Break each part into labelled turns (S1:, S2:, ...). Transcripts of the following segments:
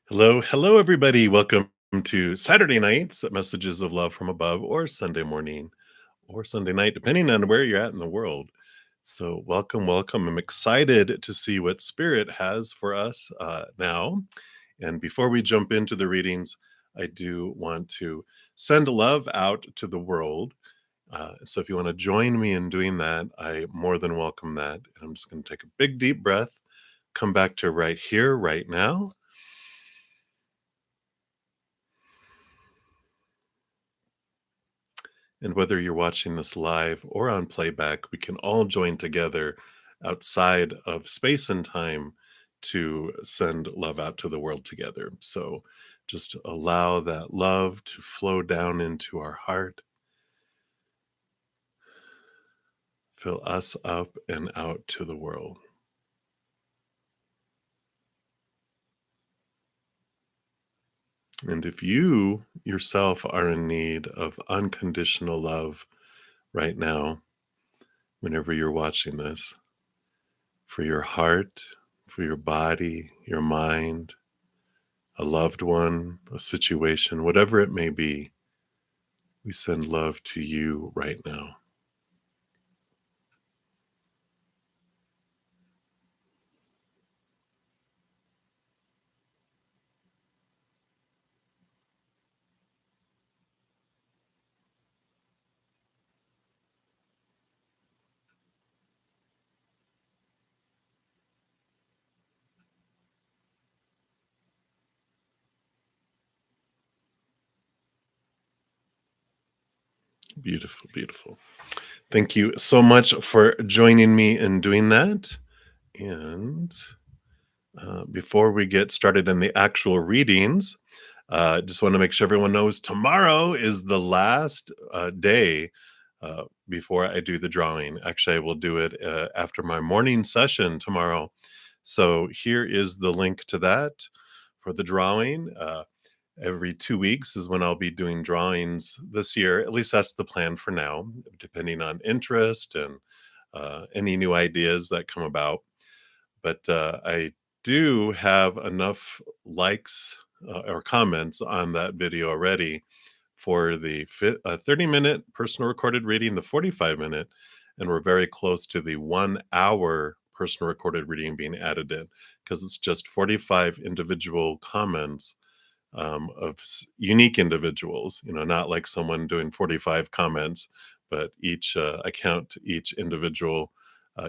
S1: Hello, hello, everybody. Welcome to Saturday nights Messages of Love from Above, or Sunday morning, or Sunday night, depending on where you're at in the world. So, welcome, welcome. I'm excited to see what Spirit has for us now. And before we jump into the readings, I do want to send love out to the world. So, if you want to join me in doing that, I more than welcome that. And I'm just going to take a big, deep breath, come back to right here, right now. And whether you're watching this live or on playback, we can all join together outside of space and time to send love out to the world together. So just allow that love to flow down into our heart, fill us up and out to the world. And if you yourself are in need of unconditional love right now, whenever you're watching this, for your heart, for your body, your mind, a loved one, a situation, whatever it may be, we send love to you right now. Beautiful, beautiful. Thank you so much for joining me in doing that. And before we get started in the actual readings, just want to make sure everyone knows tomorrow is the last day before I do the drawing. Actually, I will do it after my morning session tomorrow. So here is the link to that for the drawing. Every 2 weeks is when I'll be doing drawings this year. At least that's the plan for now, depending on interest and any new ideas that come about. But I do have enough likes or comments on that video already for the 30-minute personal recorded reading, the 45-minute, and we're very close to the 1 hour personal recorded reading being added in, because it's just 45 individual comments of unique individuals, not like someone doing 45 comments, but I count each individual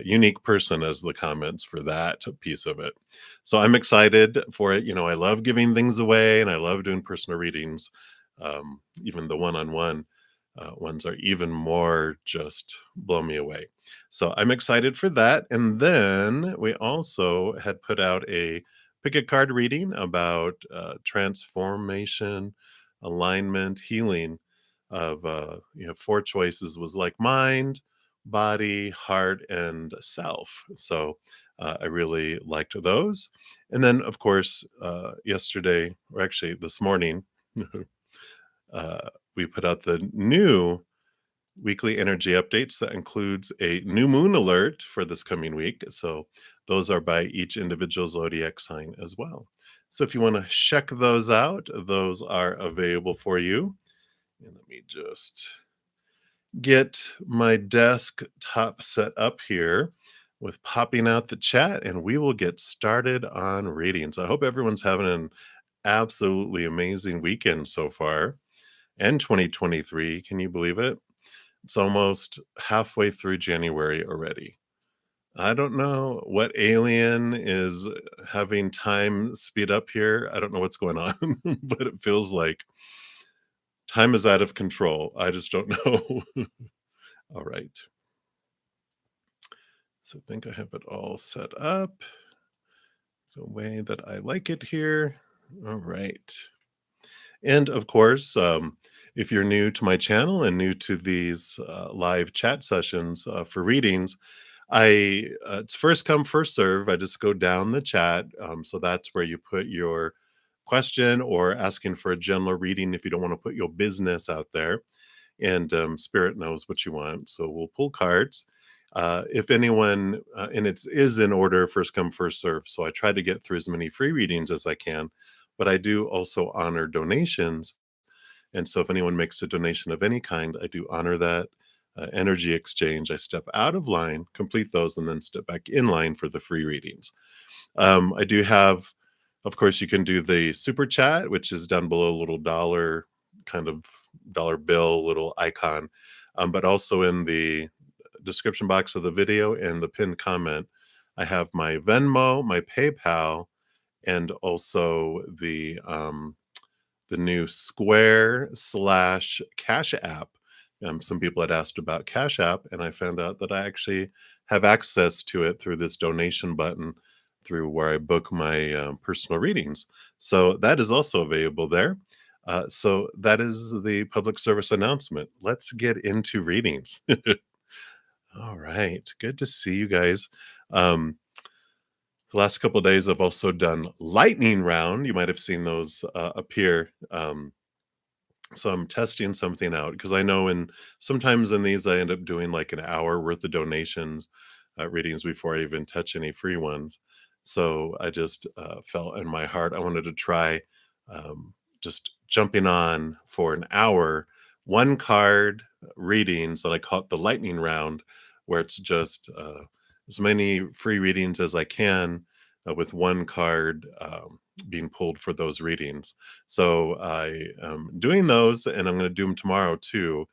S1: unique person as the comments for that piece of it. So I'm excited for it. I love giving things away and I love doing personal readings. Even the one-on-one ones are even more just blow me away. So I'm excited for that. And then we also had put out a pick a card reading about transformation, alignment, healing of 4 choices was like mind, body, heart, and self. So I really liked those. And then, of course, yesterday, or actually this morning, we put out the new weekly energy updates that includes a new moon alert for this coming week. So those are by each individual zodiac sign as well. So if you want to check those out, those are available for you. And let me just get my desktop set up here with popping out the chat, and we will get started on readings. I hope everyone's having an absolutely amazing weekend so far. And 2023, can you believe it? It's almost halfway through January already. I don't know what alien is having time speed up here. I don't know what's going on, but it feels like time is out of control. I just don't know. All right. So I think I have it all set up the way that I like it here. All right. And of course, if you're new to my channel and new to these live chat sessions for readings, it's first come, first serve. I just go down the chat. So that's where you put your question or asking for a general reading if you don't want to put your business out there. And Spirit knows what you want. So we'll pull cards. If anyone, and it is in order, first come, first serve. So I try to get through as many free readings as I can. but I do also honor donations. And so if anyone makes a donation of any kind, I do honor that energy exchange. I step out of line, complete those, and then step back in line for the free readings. I do have, of course, you can do the super chat, which is down below, a little dollar kind of dollar bill little icon. But also in the description box of the video and the pinned comment, I have my Venmo, my PayPal, and also the new Square slash Cash App. Some people had asked about Cash App, and I found out that I actually have access to it through this donation button through where I book my personal readings. So that is also available there. So that is the public service announcement. Let's get into readings. All right. Good to see you guys. The last couple of days, I've also done lightning round. You might have seen those appear. So I'm testing something out because I know sometimes in these I end up doing like an hour worth of donations readings before I even touch any free ones. So I just felt in my heart I wanted to try just jumping on for an hour, one card readings that I call it the lightning round, where it's just as many free readings as I can with one card being pulled for those readings. So I am doing those, and I'm going to do them tomorrow too.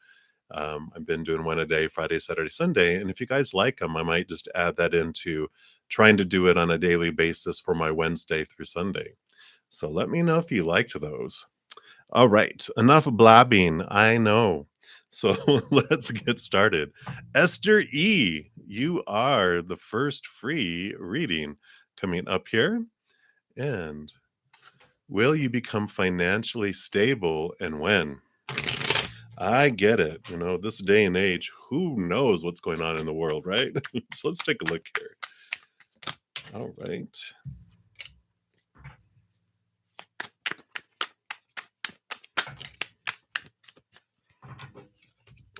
S1: I've been doing one a day, Friday, Saturday, Sunday. And if you guys like them, I might just add that into trying to do it on a daily basis for my Wednesday through Sunday. So let me know if you liked those. All right, enough blabbing. I know. So let's get started. Esther E., you are the first free reading coming up here. And will you become financially stable and when? I get it. This day and age, who knows what's going on in the world, right? So let's take a look here. All right.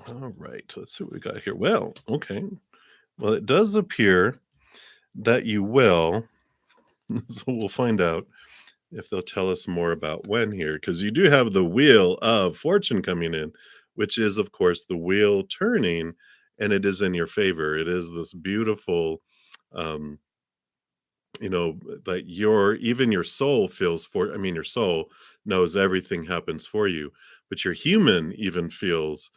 S1: All right. Let's see what we got here. Well, okay. Well, it does appear that you will. So we'll find out if they'll tell us more about when here, because you do have the Wheel of Fortune coming in, which is, of course, the wheel turning, and it is in your favor. It is this beautiful, um, that even your soul feels for, I mean, your soul knows everything happens for you, but your human even feels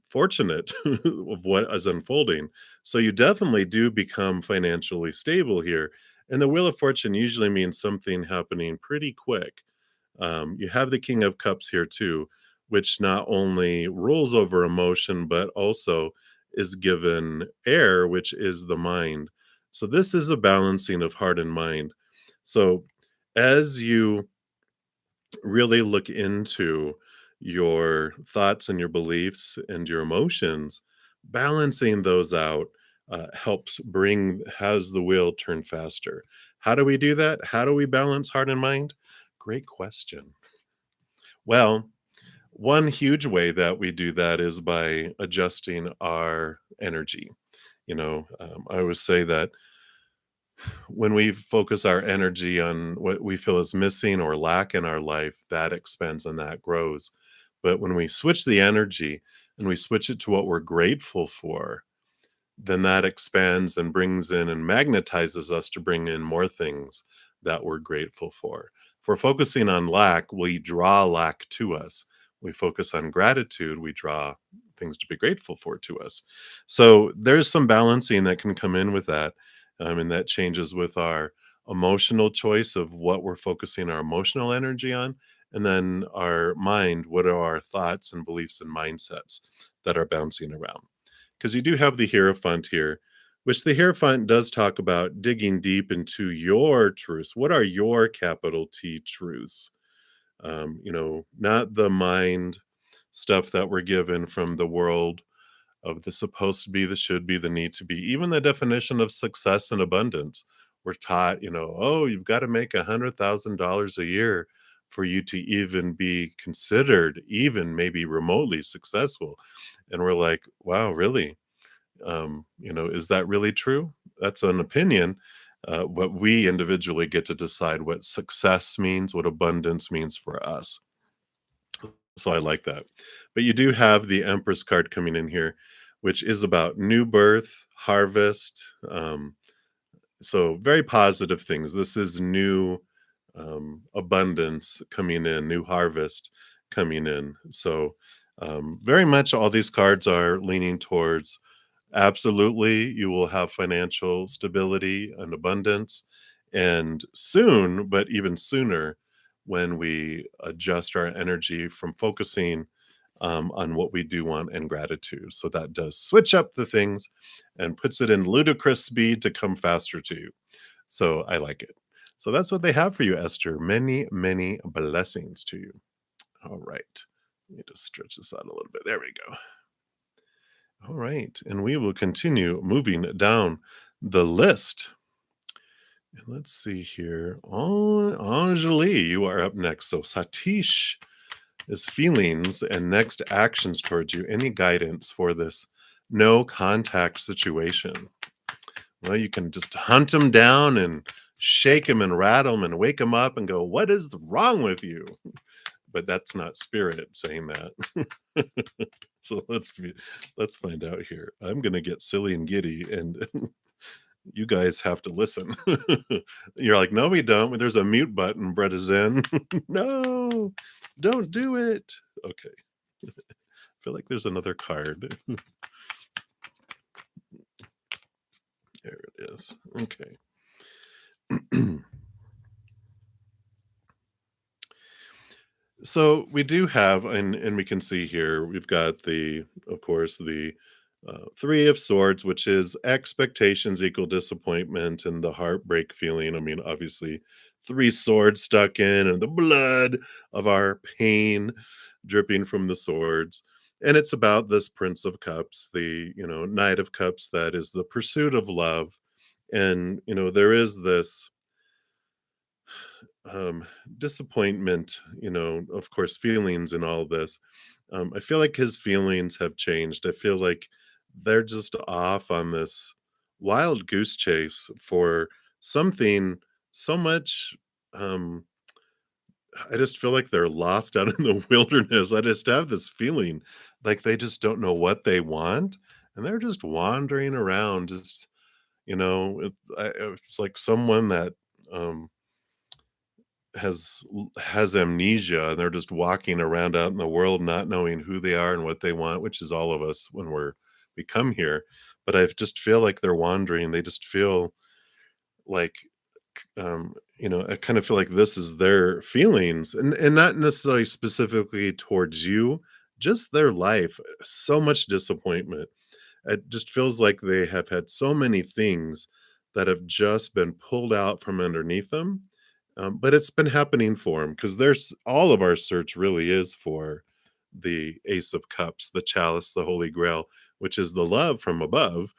S1: fortunate of what is unfolding. So you definitely do become financially stable here. And the Wheel of Fortune usually means something happening pretty quick. You have the King of Cups here too, which not only rules over emotion, but also is given air, which is the mind. So this is a balancing of heart and mind. So as you really look into your thoughts and your beliefs and your emotions, balancing those out has the wheel turn faster. How do we do that? How do we balance heart and mind? Great question. Well, one huge way that we do that is by adjusting our energy. I always say that when we focus our energy on what we feel is missing or lack in our life, that expands and that grows. But when we switch the energy and we switch it to what we're grateful for, then that expands and brings in and magnetizes us to bring in more things that we're grateful for. If we're focusing on lack, we draw lack to us. We focus on gratitude, we draw things to be grateful for to us. So there's some balancing that can come in with that. And that changes with our emotional choice of what we're focusing our emotional energy on. And then our mind, what are our thoughts and beliefs and mindsets that are bouncing around? Because you do have the Hierophant here, which the Hierophant does talk about digging deep into your truths. What are your capital T truths? Not the mind stuff that we're given from the world of the supposed to be, the should be, the need to be, even the definition of success and abundance. We're taught, oh, you've got to make $100,000 a year for you to even be considered, even maybe remotely successful. And we're like, wow, really? Is that really true? That's an opinion. But we individually get to decide what success means, what abundance means for us. So I like that. But you do have the Empress card coming in here, which is about new birth, harvest. So very positive things. This is new abundance coming in, new harvest coming in. So very much all these cards are leaning towards absolutely you will have financial stability and abundance. And soon, but even sooner, when we adjust our energy from focusing on what we do want and gratitude. So that does switch up the things and puts it in ludicrous speed to come faster to you. So I like it. So that's what they have for you, Esther. Many, many blessings to you. All right. Let me just stretch this out a little bit. There we go. All right. And we will continue moving down the list. And let's see here. Oh, Anjali, you are up next. So Satish is feelings and next actions towards you. Any guidance for this no contact situation? Well, you can just hunt him down and shake him and rattle him and wake him up and go, "What is wrong with you?" But that's not spirit saying that. So let's find out here. I'm gonna get silly and giddy, and you guys have to listen. You're like, no, we don't. There's a mute button. Brett is in. No, don't do it. Okay. I feel like there's another card. There it is. Okay. So we do have, and we can see here, we've got of course, the Three of Swords, which is expectations equal disappointment and the heartbreak feeling. I mean, obviously, three swords stuck in and the blood of our pain dripping from the swords. And it's about this Prince of Cups, the, Knight of Cups, that is the pursuit of love. And, there is this disappointment, of course, feelings in all this. I feel like his feelings have changed. I feel like they're just off on this wild goose chase for something so much. Um, I just feel like they're lost out in the wilderness. I just have this feeling like they just don't know what they want, and they're just wandering around. Just it's like someone that um, has amnesia and they're just walking around out in the world not knowing who they are and what they want, which is all of us when we come here. But I just feel like they're wandering. They just feel like I kind of feel like this is their feelings, and not necessarily specifically towards you, just their life. So much disappointment. It just feels like they have had so many things that have just been pulled out from underneath them. But it's been happening for them because there's all of our search really is for the Ace of Cups, the chalice, the Holy Grail, which is the love from above.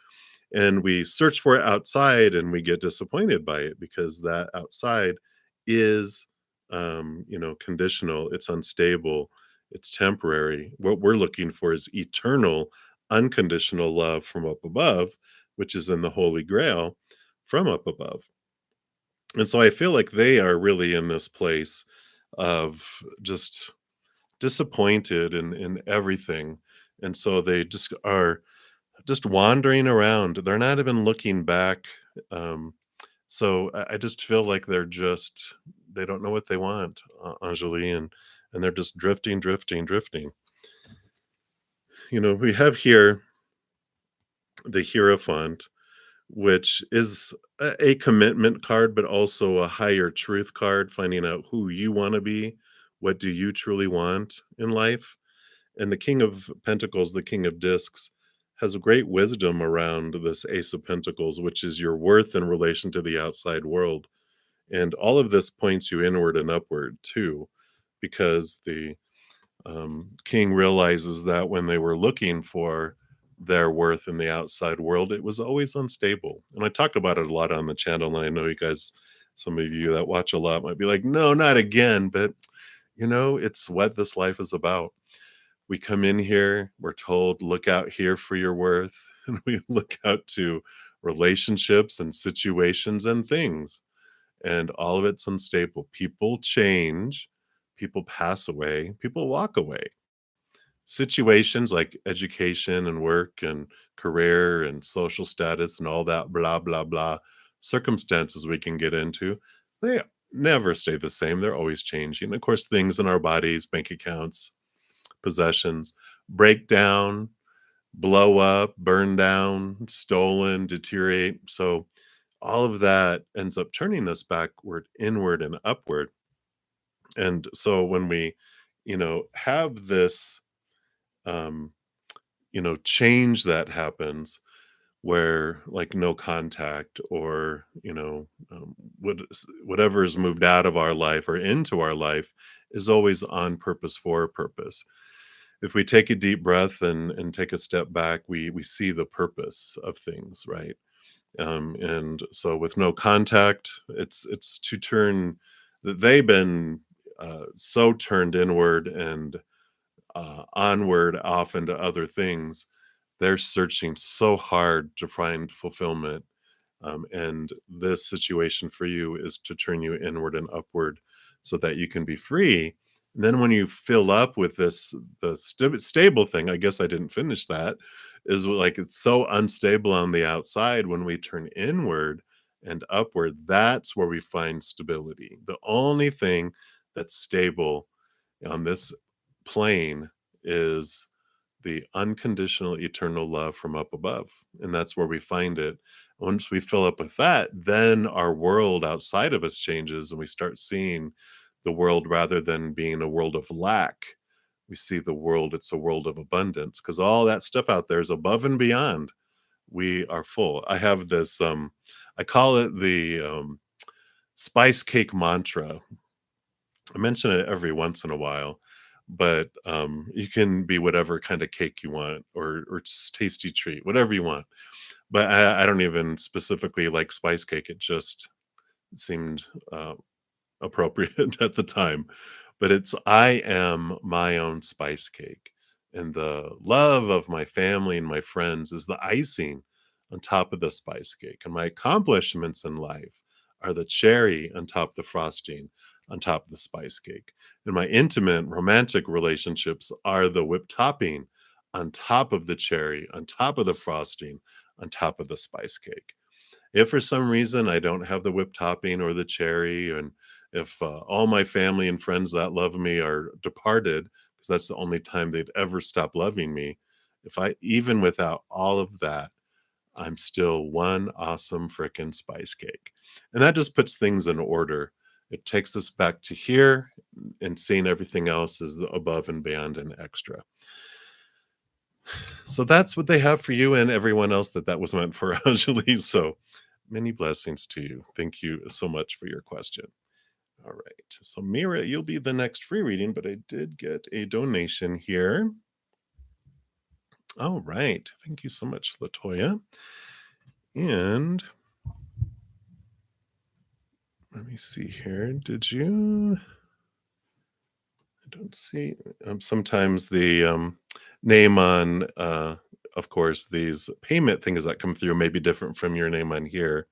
S1: And we search for it outside and we get disappointed by it because that outside is, conditional, it's unstable, it's temporary. What we're looking for is eternal, unconditional love from up above, which is in the Holy Grail from up above. And so I feel like they are really in this place of just disappointed in everything. And so they just are just wandering around. They're not even looking back. So I just feel like they don't know what they want, Anjali, and they're just drifting, drifting, drifting. We have here the Hierophant, which is a commitment card, but also a higher truth card, finding out who you want to be, what do you truly want in life. And the King of Pentacles, the King of Discs, has a great wisdom around this Ace of Pentacles, which is your worth in relation to the outside world. And all of this points you inward and upward too, because the king realizes that when they were looking for their worth in the outside world, it was always unstable. And I talk about it a lot on the channel, and I know you guys, some of you that watch a lot might be like, no, not again. But, it's what this life is about. We come in here, we're told, look out here for your worth. And we look out to relationships and situations and things. And all of it's unstable. People change, people pass away, people walk away. Situations like education and work and career and social status and all that blah blah blah circumstances we can get into, they never stay the same. They're always changing. Of course, things in our bodies, bank accounts, possessions break down, blow up, burn down, stolen, deteriorate. So all of that ends up turning us backward, inward, and upward. And so when we, have this, um, change that happens where like no contact or, whatever is moved out of our life or into our life is always on purpose for a purpose. If we take a deep breath and take a step back, we see the purpose of things, right? And so with no contact, it's to turn that they've been so turned inward and onward off into other things. They're searching so hard to find fulfillment, and this situation for you is to turn you inward and upward so that you can be free. And then when you fill up with this, stable thing, I guess I didn't finish that, is like it's so unstable on the outside. When we turn inward and upward, that's where we find stability. The only thing that's stable on this plane is the unconditional eternal love from up above. And that's where we find it. Once we fill up with that, then our world outside of us changes and we start seeing the world rather than being a world of lack. We see the world, it's a world of abundance because all that stuff out there is above and beyond. We are full. I have this, I call it the spice cake mantra. I mention it every once in a while, but you can be whatever kind of cake you want or tasty treat, whatever you want. But I don't even specifically like spice cake. It just seemed appropriate at the time. But it's I am my own spice cake. And the love of my family and my friends is the icing on top of the spice cake. And my accomplishments in life are the cherry on top of the frosting on top of the spice cake. And my intimate romantic relationships are the whipped topping on top of the cherry, on top of the frosting, on top of the spice cake. If for some reason I don't have the whipped topping or the cherry, and if all my family and friends that love me are departed, because that's the only time they'd ever stop loving me, if I, even without all of that, I'm still one awesome frickin' spice cake. And that just puts things in order. It takes us back to here and seeing everything else as the above and beyond and extra. So that's what they have for you and everyone else that was meant for, Anjali. So many blessings to you. Thank you so much for your question. All right. So Mira, you'll be the next free reading, but I did get a donation here. All right. Thank you so much, Latoya. And let me see here. Did you? I don't see. Sometimes the name on, of course, these payment things that come through may be different from your name on here.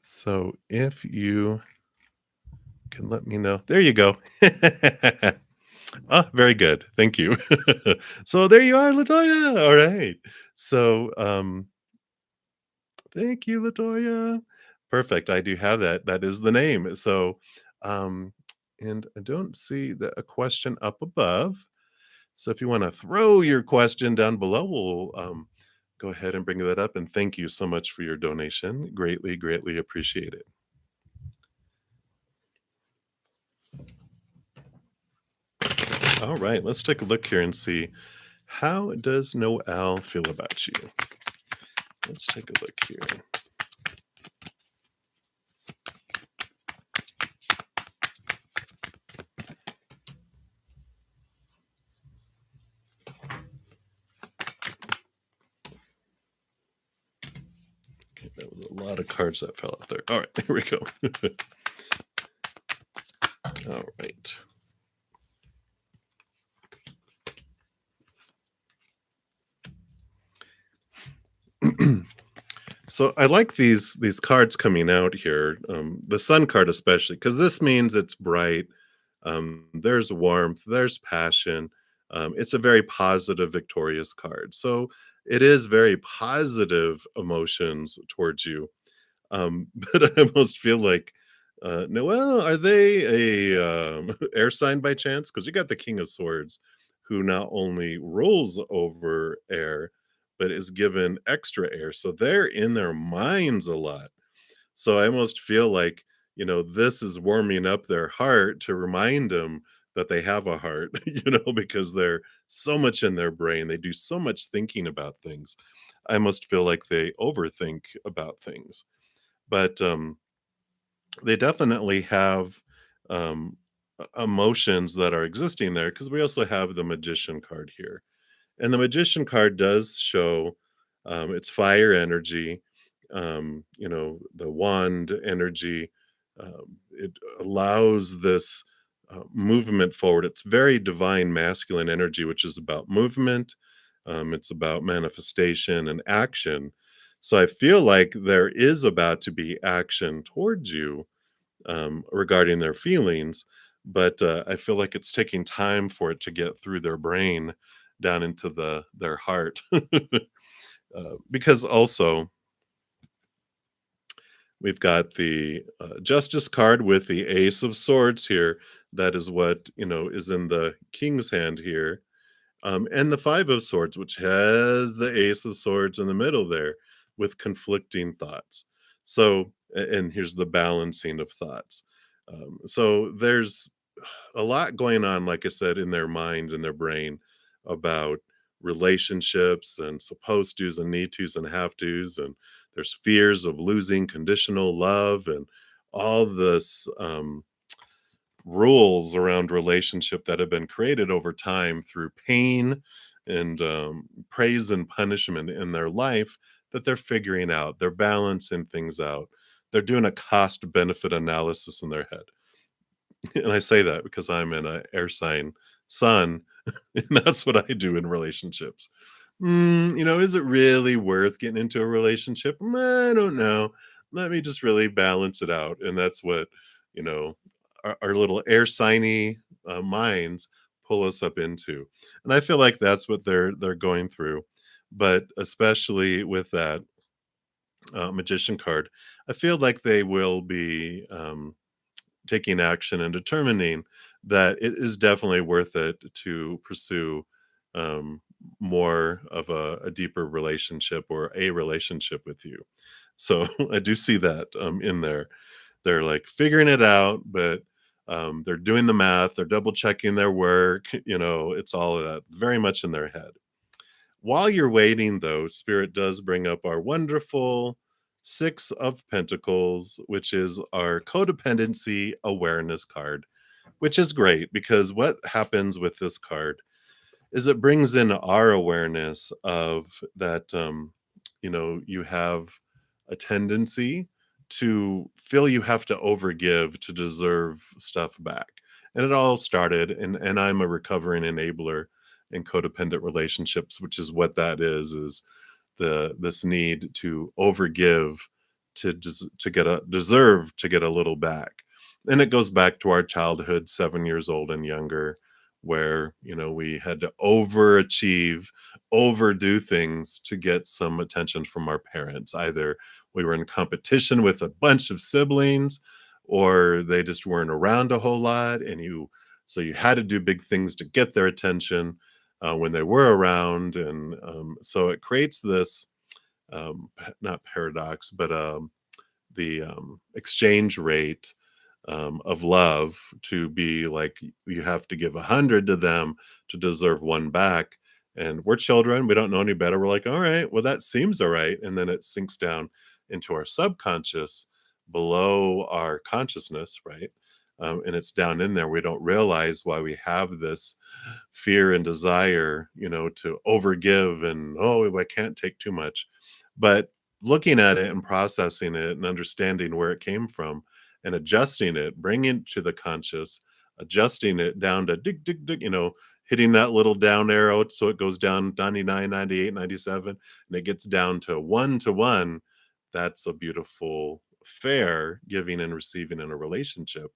S1: So if you can let me know. There you go. Ah, very good. Thank you. So there you are, Latoya. All right. So thank you, Latoya. Perfect. I do have that. That is the name. So and I don't see a question up above. So if you want to throw your question down below, we'll go ahead and bring that up. And thank you so much for your donation. Greatly, greatly appreciate it. All right, let's take a look here and see, how does Noel feel about you? Let's take a look here. Okay, that was a lot of cards that fell out there. All right, here we go. All right. So I like these cards coming out here, the sun card especially, because this means it's bright. There's warmth, there's passion. It's a very positive, victorious card. So it is very positive emotions towards you. But I almost feel like, Noel, are they a air sign by chance? Because you got the King of Swords, who not only rules over air, but is given extra air. So they're in their minds a lot. So I almost feel like, this is warming up their heart to remind them that they have a heart, because they're so much in their brain. They do so much thinking about things. I must feel like they overthink about things. But they definitely have emotions that are existing there because we also have the magician card here. And the magician card does show it's fire energy, the wand energy. It allows this movement forward. It's very divine masculine energy, which is about movement. It's about manifestation and action. So I feel like there is about to be action towards you regarding their feelings, but I feel like it's taking time for it to get through their brain down into their heart. Because also we've got the Justice card with the Ace of Swords here. That is what is in the King's hand here, and the Five of Swords, which has the Ace of Swords in the middle there with conflicting thoughts. So, and here's the balancing of thoughts. So there's a lot going on, like I said, in their mind and their brain about relationships and supposed tos and need tos and have tos. And there's fears of losing conditional love and all this rules around relationship that have been created over time through pain and praise and punishment in their life that they're figuring out. They're balancing things out. They're doing a cost benefit analysis in their head. And I say that because I'm in a air sign sun, and that's what I do in relationships. Is it really worth getting into a relationship? I don't know. Let me just really balance it out. And that's what, you know, our little air signy minds pull us up into. And I feel like that's what they're going through. But especially with that magician card, I feel like they will be taking action and determining that it is definitely worth it to pursue um, more of a deeper relationship or a relationship with you. So I do see that in there. They're like figuring it out, but they're doing the math, they're double checking their work. It's all of that very much in their head. While you're waiting, though, Spirit does bring up our wonderful Six of Pentacles, which is our codependency awareness card, which is great because what happens with this card is it brings in our awareness of that, you have a tendency to feel you have to overgive to deserve stuff back. And it all started, and I'm a recovering enabler in codependent relationships, which is what that is this need to overgive to get a deserve to get a little back. And it goes back to our childhood, 7 years old and younger, where we had to overachieve, overdo things to get some attention from our parents. Either we were in competition with a bunch of siblings, or they just weren't around a whole lot, and you had to do big things to get their attention when they were around. And so it creates this not paradox, but the exchange rate of love to be like you have to give 100 to them to deserve one back. And we're children, we don't know any better. We're like, all right, well, that seems all right. And then it sinks down into our subconscious below our consciousness, right? And it's down in there. We don't realize why we have this fear and desire, to overgive and, oh, I can't take too much. But looking at it and processing it and understanding where it came from and adjusting it, bringing it to the conscious, adjusting it down to dig, dig, dig, hitting that little down arrow so it goes down 99, 98, 97, and it gets down to 1 to 1. that's a beautiful, fair giving and receiving in a relationship.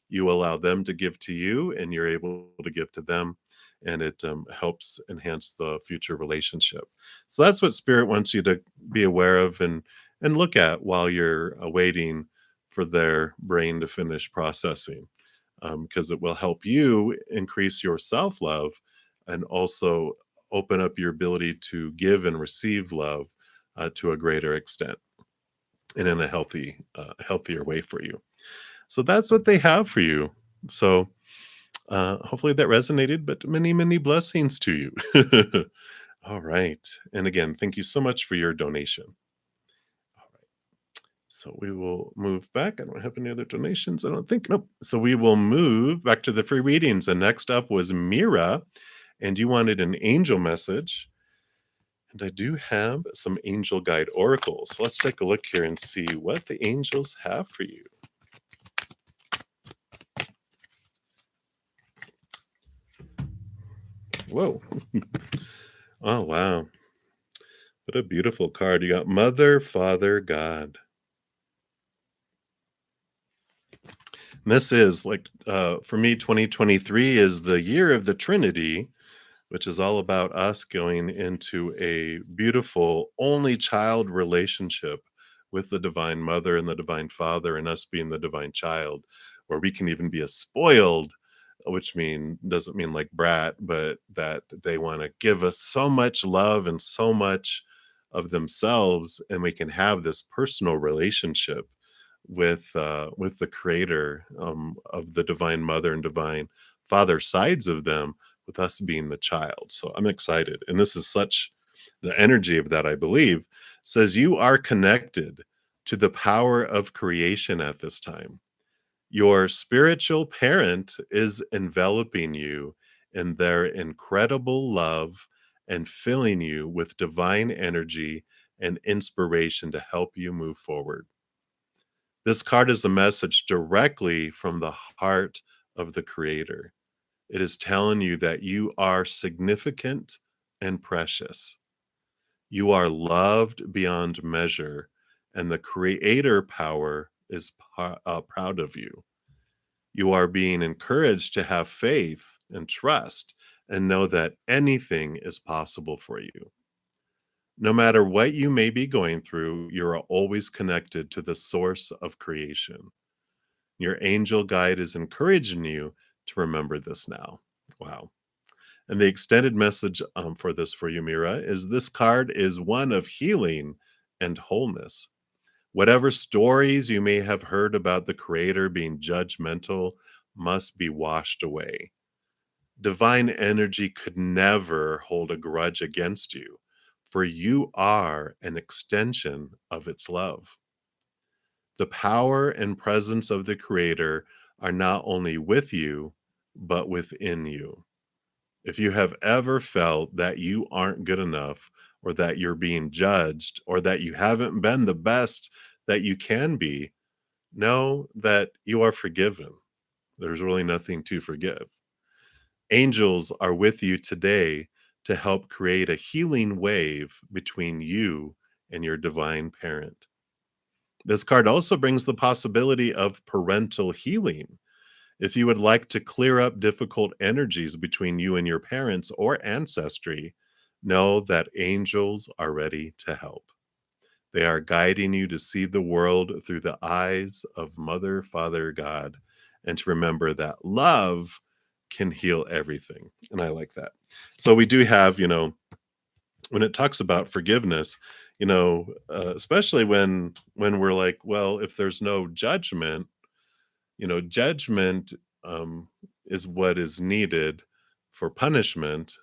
S1: You allow them to give to you, and you're able to give to them, and it helps enhance the future relationship. So that's what spirit wants you to be aware of and look at while you're awaiting for their brain to finish processing, because it will help you increase your self love and also open up your ability to give and receive love to a greater extent and in a healthier way for you. So that's what they have for you. So hopefully that resonated, but many, many blessings to you. All right. And again, thank you so much for your donation. All right. So we will move back. I don't have any other donations. I don't think. Nope. So we will move back to the free readings. And next up was Mira, and you wanted an angel message. And I do have some angel guide oracles. So let's take a look here and see what the angels have for you. Whoa. Oh, wow. What a beautiful card. You got Mother, Father, God. And this is like, for me, 2023 is the year of the Trinity, which is all about us going into a beautiful only child relationship with the Divine Mother and the Divine Father, and us being the Divine Child, where we can even be a spoiled, which doesn't mean like brat, but that they want to give us so much love and so much of themselves, and we can have this personal relationship with the Creator, of the Divine Mother and Divine Father sides of them, with us being the child. So I'm excited. And this is such the energy of that, I believe, says you are connected to the power of creation at this time. Your spiritual parent is enveloping you in their incredible love and filling you with divine energy and inspiration to help you move forward. This card is a message directly from the heart of the Creator. It is telling you that you are significant and precious. You are loved beyond measure, and the Creator power is proud of you. You are being encouraged to have faith and trust and know that anything is possible for you. No matter what you may be going through, you are always connected to the source of creation. Your angel guide is encouraging you to remember this now. Wow. And the extended message for this for you, Mira, is this card is one of healing and wholeness. Whatever stories you may have heard about the Creator being judgmental must be washed away. Divine energy could never hold a grudge against you, for you are an extension of its love. The power and presence of the Creator are not only with you, but within you. If you have ever felt that you aren't good enough, or that you're being judged, or that you haven't been the best that you can be, know that you are forgiven. There's really nothing to forgive. Angels are with you today to help create a healing wave between you and your divine parent. This card also brings the possibility of parental healing. If you would like to clear up difficult energies between you and your parents or ancestry, know that angels are ready to help. They are guiding you to see the world through the eyes of Mother, Father, God, and to remember that love can heal everything. And I like that. So we do have, when it talks about forgiveness, especially when we're like, well, if there's no judgment, judgment is what is needed for punishment,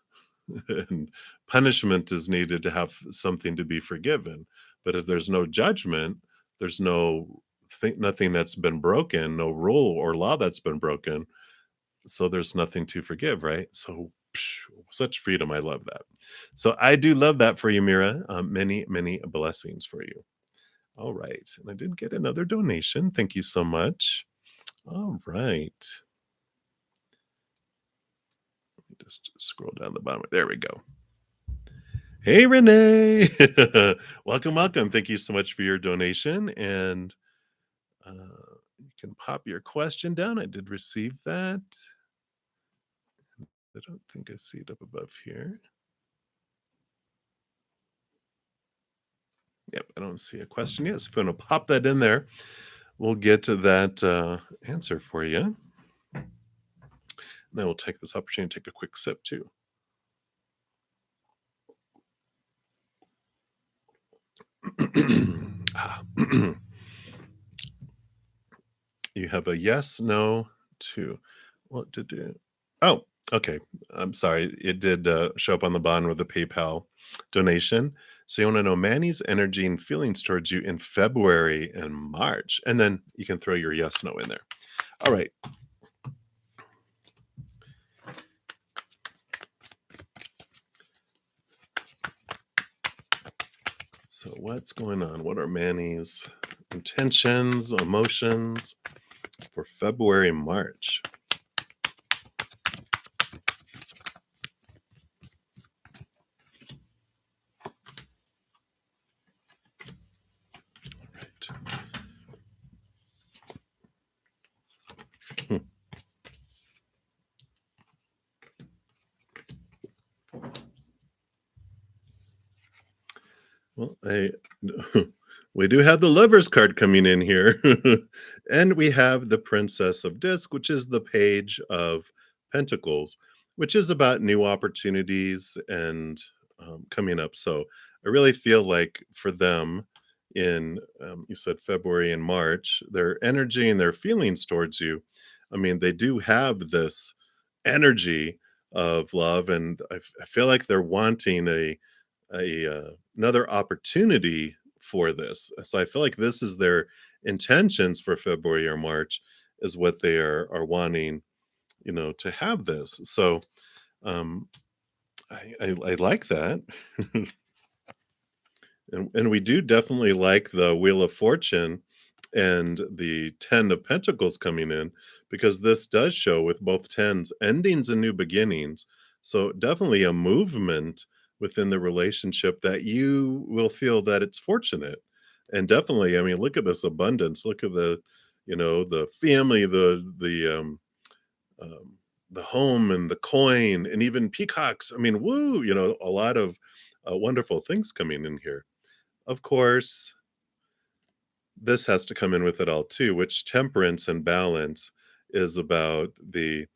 S1: and punishment is needed to have something to be forgiven. But if there's no judgment, there's nothing that's been broken, no rule or law that's been broken. So there's nothing to forgive, right? So such freedom. I love that. So I do love that for you, Mira. Many, many blessings for you. All right. And I did get another donation. Thank you so much. All right. Let me just scroll down the bottom. There we go. Hey, Renee. Welcome, welcome. Thank you so much for your donation. And uh, you can pop your question down. I did receive that. I don't think I see it up above here. Yep, I don't see a question yet. So if you want to pop that in there, we'll get to that answer for you. And I will take this opportunity to take a quick sip too. Ah, you have a yes, no, two. What did it? Oh, okay. I'm sorry. It did show up on the bottom with the PayPal donation. So you want to know Manny's energy and feelings towards you in February and March. And then you can throw your yes, no in there. All right. So what's going on? What are Manny's intentions, emotions for February, March? All right. Well, we do have the Lovers card coming in here. And we have the Princess of Disc, which is the Page of Pentacles, which is about new opportunities and coming up. So I really feel like for them in, you said February and March, their energy and their feelings towards you, I mean, they do have this energy of love. And I feel like they're wanting another opportunity for this. So I feel like this is their intentions for February or March is what they are wanting, to have this. So um, I like that. And we do definitely like the Wheel of Fortune and the 10 of Pentacles coming in because this does show with both tens endings and new beginnings. So definitely a movement within the relationship that you will feel that it's fortunate. And definitely, I mean, look at this abundance. Look at the family, um, the home and the coin and even peacocks. I mean, woo, a lot of wonderful things coming in here. Of course, this has to come in with it all too, which temperance and balance is about the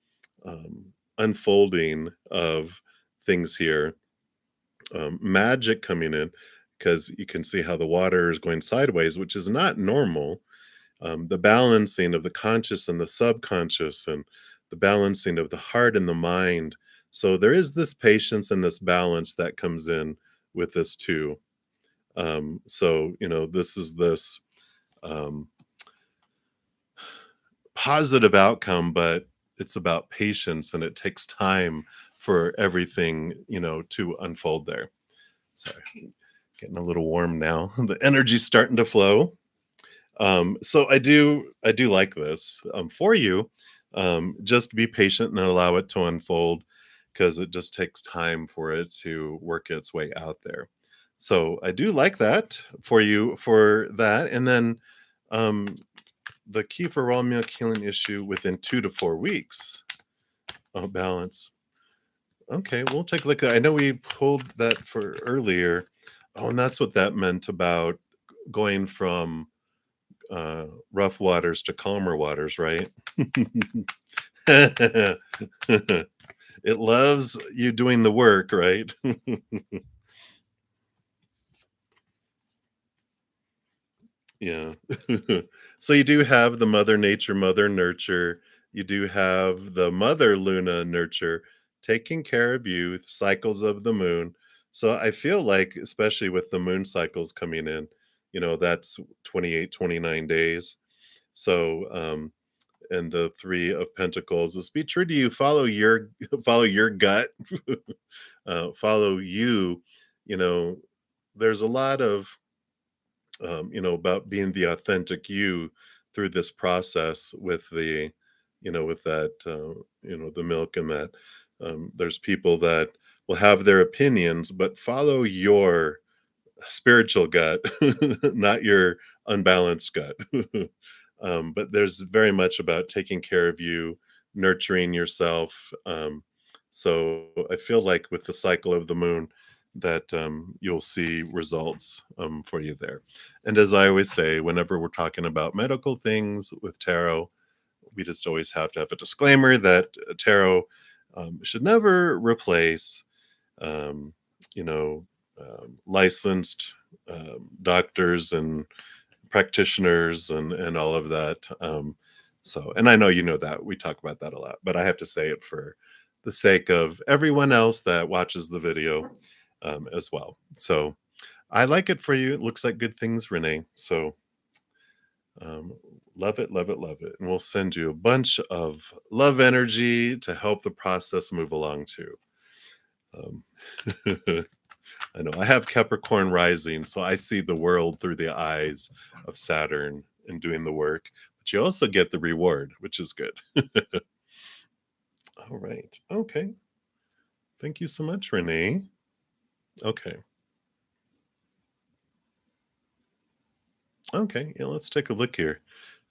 S1: unfolding of things here. Magic coming in because you can see how the water is going sideways, which is not normal. The balancing of the conscious and the subconscious, and the balancing of the heart and the mind. So there is this patience and this balance that comes in with this too. So this is this um, positive outcome, but it's about patience and it takes time for everything, to unfold there. Sorry, getting a little warm now. The energy's starting to flow. So I do like this for you. Just be patient and allow it to unfold because it just takes time for it to work its way out there. So I do like that for you for that. And then um, the key for raw milk healing issue within 2 to 4 weeks. Oh, balance. Okay, we'll take a look at. I know we pulled that for earlier. Oh, and that's what that meant about going from rough waters to calmer waters, right? It loves you doing the work, right? Yeah. So you do have the mother nature, mother nurture. You do have the mother Luna nurture taking care of you, cycles of the moon. So I feel like, especially with the moon cycles coming in, that's 28, 29 days. So, and the three of pentacles is be true to you, follow your follow your gut, follow you. You know, there's a lot of about being the authentic you through this process with with that, the milk and that. There's people that will have their opinions, but follow your spiritual gut, not your unbalanced gut. But there's very much about taking care of you, nurturing yourself. So I feel like with the cycle of the moon, that you'll see results for you there. And as I always say, whenever we're talking about medical things with tarot, we just always have to have a disclaimer that tarot should never replace um, you know, licensed doctors and practitioners and all of that. So, and I know you know that we talk about that a lot, but I have to say it for the sake of everyone else that watches the video as well. So, I like it for you. It looks like good things, Renee. So, um, love it, love it, love it. And we'll send you a bunch of love energy to help the process move along too. Um, I know I have Capricorn rising, so I see the world through the eyes of Saturn and doing the work, but you also get the reward, which is good. All right. Okay. Thank you so much, Renee. Okay. Okay. Yeah, let's take a look here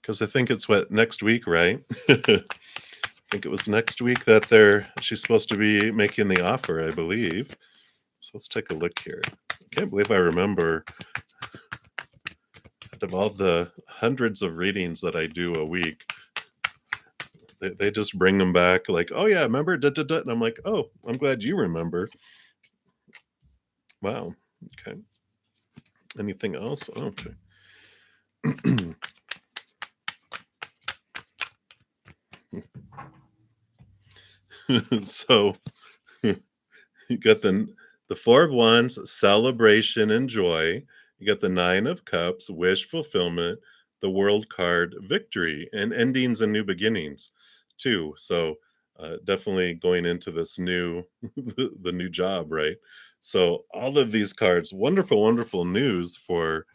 S1: because I think it's what next week, right? I think it was next week that she's supposed to be making the offer, I believe. So let's take a look here. I can't believe I remember out of all the hundreds of readings that I do a week, they just bring them back like, oh yeah, remember? Da, da, da. And I'm like, oh, I'm glad you remember. Wow. Okay. Anything else? Oh, okay. So you got the Four of Wands, celebration and joy. You got the Nine of Cups, wish fulfillment, the World card, victory, and endings and new beginnings, too. So definitely going into this new the new job, right? So all of these cards, wonderful, wonderful news for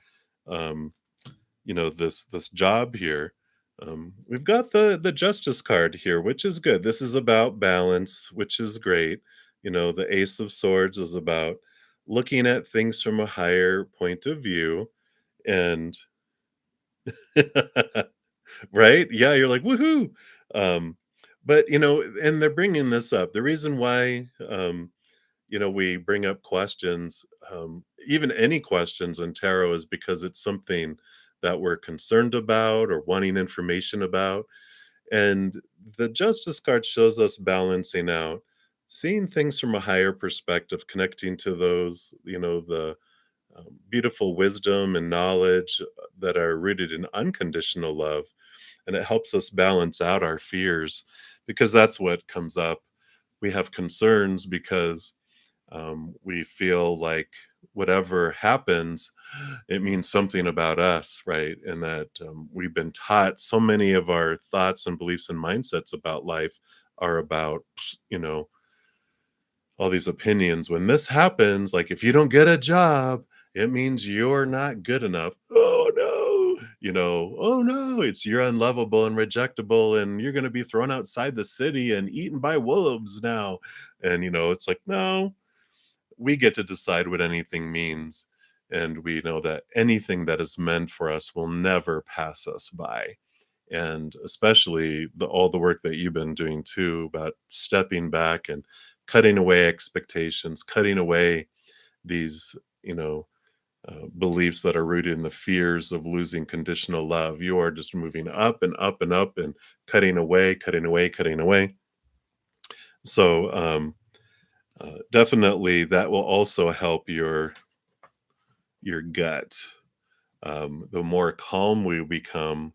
S1: um, this job here. We've got the Justice card here, which is good. This is about balance, which is great. The Ace of Swords is about looking at things from a higher point of view, and right, yeah, you're like woohoo. Um, but and they're bringing this up. The reason why we bring up questions, even any questions in tarot, is because it's something that we're concerned about or wanting information about. And the Justice card shows us balancing out, seeing things from a higher perspective, connecting to those, the beautiful wisdom and knowledge that are rooted in unconditional love. And it helps us balance out our fears because that's what comes up. We have concerns because we feel like whatever happens, it means something about us, right? And that we've been taught so many of our thoughts and beliefs and mindsets about life are about, you know, all these opinions. When this happens, like if you don't get a job, it means you're not good enough. Oh no, oh no, it's you're unlovable and rejectable, and you're going to be thrown outside the city and eaten by wolves now. And, it's like, no, we get to decide what anything means. And we know that anything that is meant for us will never pass us by. And especially all the work that you've been doing too about stepping back and cutting away expectations, cutting away these, beliefs that are rooted in the fears of losing conditional love. You are just moving up and up and up and cutting away, cutting away, cutting away. So, definitely that will also help your gut. The more calm we become,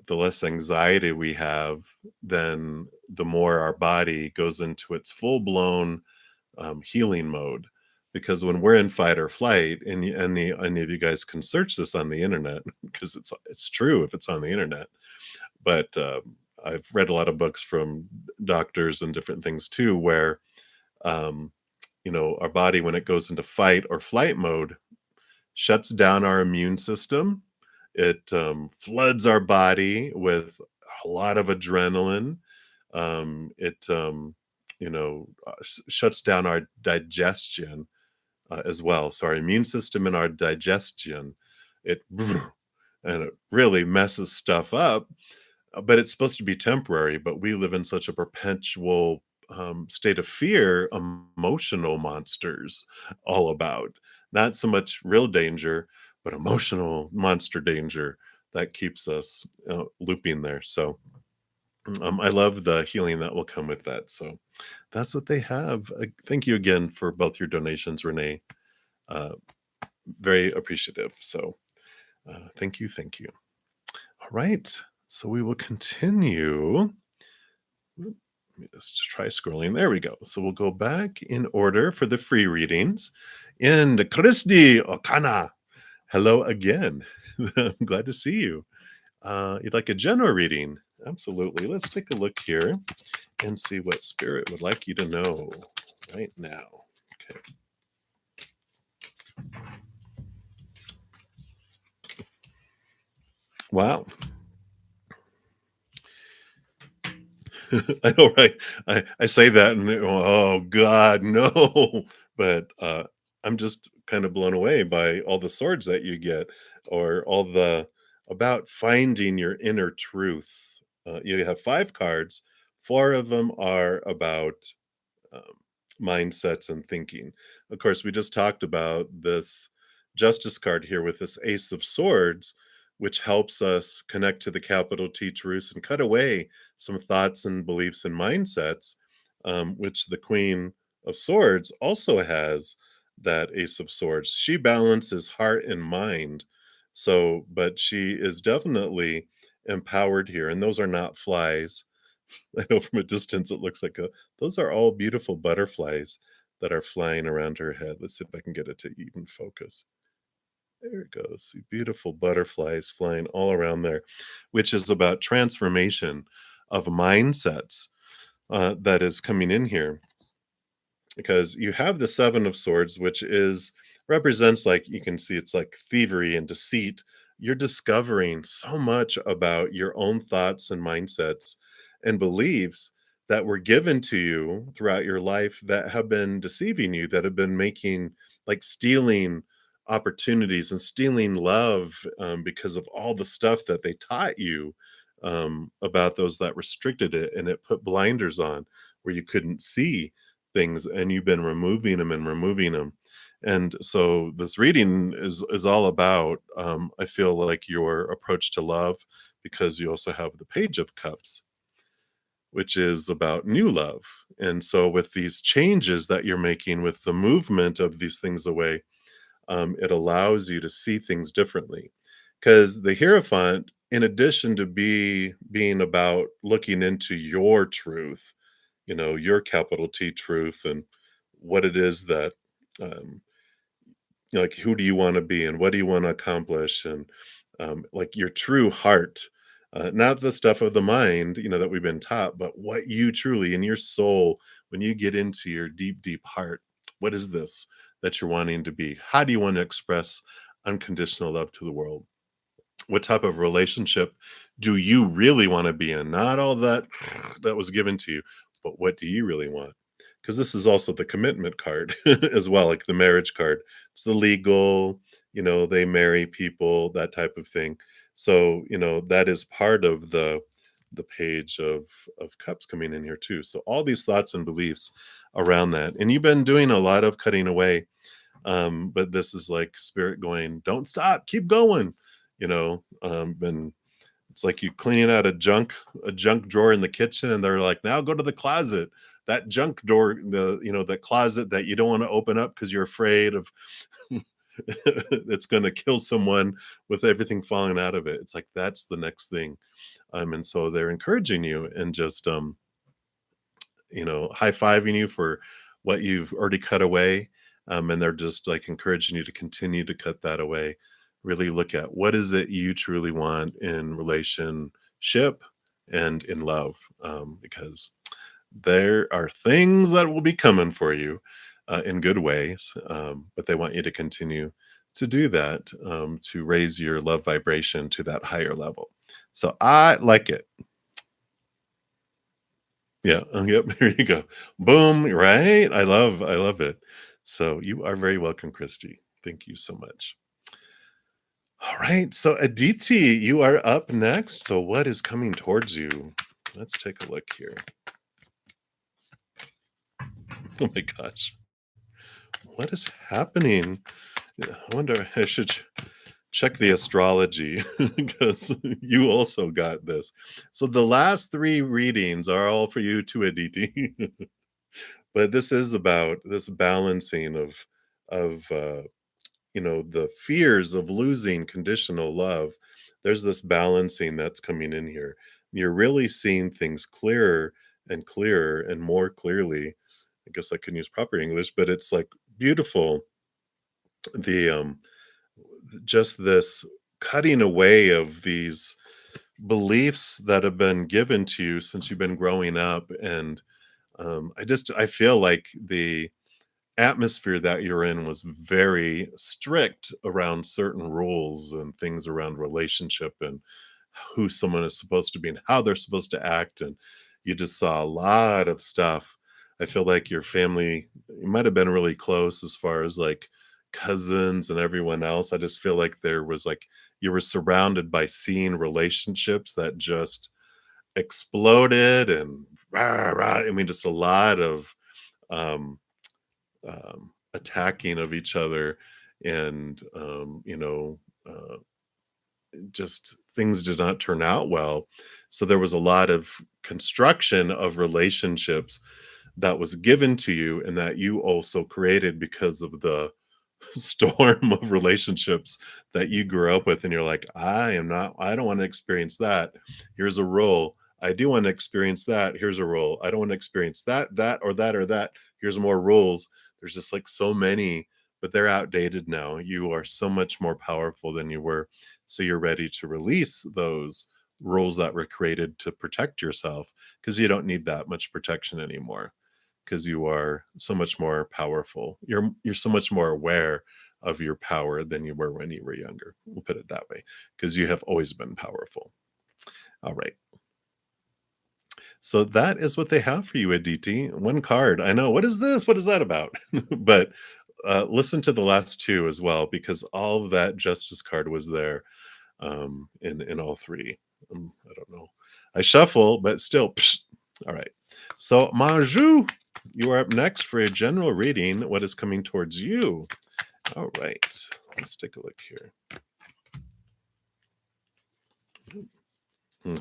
S1: the less anxiety we have, then the more our body goes into its full-blown healing mode. Because when we're in fight or flight, and any of you guys can search this on the internet, because it's true if it's on the internet. But I've read a lot of books from doctors and different things too, where um, our body, when it goes into fight or flight mode, shuts down our immune system. It floods our body with a lot of adrenaline. It shuts down our digestion as well. So our immune system and our digestion, it and it really messes stuff up. But it's supposed to be temporary. But we live in such a perpetual state of fear, emotional monsters, all about not so much real danger, but emotional monster danger that keeps us looping there. So I love the healing that will come with that. So that's what they have. Thank you again for both your donations, Renee. Uh, very appreciative. So thank you. Thank you. All right. So we will continue. Let's just try scrolling. There we go. So we'll go back in order for the free readings. And Christy Okana, hello again. I'm glad to see you. You'd like a general reading? Absolutely. Let's take a look here and see what Spirit would like you to know right now. Okay. Wow. I know, right? I say that and oh God, no. But I'm just kind of blown away by all the swords that you get, or all the about finding your inner truths. You have 5 cards. 4 of them are about um, mindsets and thinking. Of course, we just talked about this Justice card here with this Ace of Swords, which helps us connect to the capital T truths and cut away some thoughts and beliefs and mindsets, which the Queen of Swords also has that Ace of Swords. She balances heart and mind. So, but she is definitely empowered here. And those are not flies. I know from a distance it looks like those are all beautiful butterflies that are flying around her head. Let's see if I can get it to even focus. There it goes. See, beautiful butterflies flying all around there, which is about transformation of mindsets that is coming in here, because you have the 7 of Swords, which is represents, like, you can see it's like thievery and deceit. You're discovering so much about your own thoughts and mindsets and beliefs that were given to you throughout your life that have been deceiving you, that have been making, like, stealing opportunities and stealing love, because of all the stuff that they taught you about those that restricted it, and it put blinders on where you couldn't see things, and you've been removing them and removing them. And so this reading is all about, I feel like, your approach to love, because you also have the Page of Cups, which is about new love. And so with these changes that you're making, with the movement of these things away, it allows you to see things differently. Because the Hierophant, in addition to being about looking into your truth, your capital T truth, and what it is that, um, like, who do you want to be and what do you want to accomplish, and like your true heart, not the stuff of the mind, that we've been taught, but what you truly in your soul, when you get into your deep, deep heart, what is this that you're wanting to be? How do you want to express unconditional love to the world? What type of relationship do you really want to be in? Not all that that was given to you, but what do you really want? Because this is also the commitment card as well, like the marriage card. It's the legal, they marry people, that type of thing. So, that is part of the Page of Cups coming in here too. So all these thoughts and beliefs around that. And you've been doing a lot of cutting away. But this is like Spirit going, don't stop, keep going, and it's like you cleaning out a junk drawer in the kitchen, and they're like, now go to the closet, that junk door, the closet that you don't want to open up because you're afraid of it's going to kill someone with everything falling out of it. It's like, that's the next thing. And so they're encouraging you and just high-fiving you for what you've already cut away. And they're just like encouraging you to continue to cut that away. Really look at what is it you truly want in relationship and in love, because there are things that will be coming for you in good ways, but they want you to continue to do that, to raise your love vibration to that higher level. So I like it. Yeah, yep, there you go. Boom, right? I love it. So you are very welcome, Christy. Thank you so much. All right, so Aditi, you are up next. So what is coming towards you? Let's take a look here. Oh my gosh. What is happening? Yeah, I wonder I should check the astrology because you also got this. So the last three readings are all for you too, Aditi. But this is about this balancing of the fears of losing conditional love. There's this balancing that's coming in here. You're really seeing things clearer and clearer and more clearly. I guess I couldn't use proper English, but it's like beautiful. The just this cutting away of these beliefs that have been given to you since you've been growing up. And I feel like the atmosphere that you're in was very strict around certain rules and things around relationship and who someone is supposed to be and how they're supposed to act. And you just saw a lot of stuff. I feel like your family, you might have been really close as far as like cousins and everyone else. I just feel like there was like you were surrounded by seeing relationships that just exploded and rah, rah, I mean, just a lot of um, attacking of each other and just things did not turn out well. So there was a lot of construction of relationships that was given to you and that you also created because of the storm of relationships that you grew up with. And you're like, I don't want to experience that. Here's a role. I do want to experience that. Here's a role. I don't want to experience that, or that, or that. Here's more rules. There's just like so many, but they're outdated now. You are so much more powerful than you were. So you're ready to release those rules that were created to protect yourself because you don't need that much protection anymore because you are so much more powerful. You're so much more aware of your power than you were when you were younger. We'll put it that way, because you have always been powerful. All right. So that is what they have for you, Aditi. One card. I know. What is this? What is that about? But listen to the last two as well, because all of that justice card was there in all three. I don't know. I shuffle, but still. Psh. All right. So Maju, you are up next for a general reading. What is coming towards you? All right. Let's take a look here. Hmm.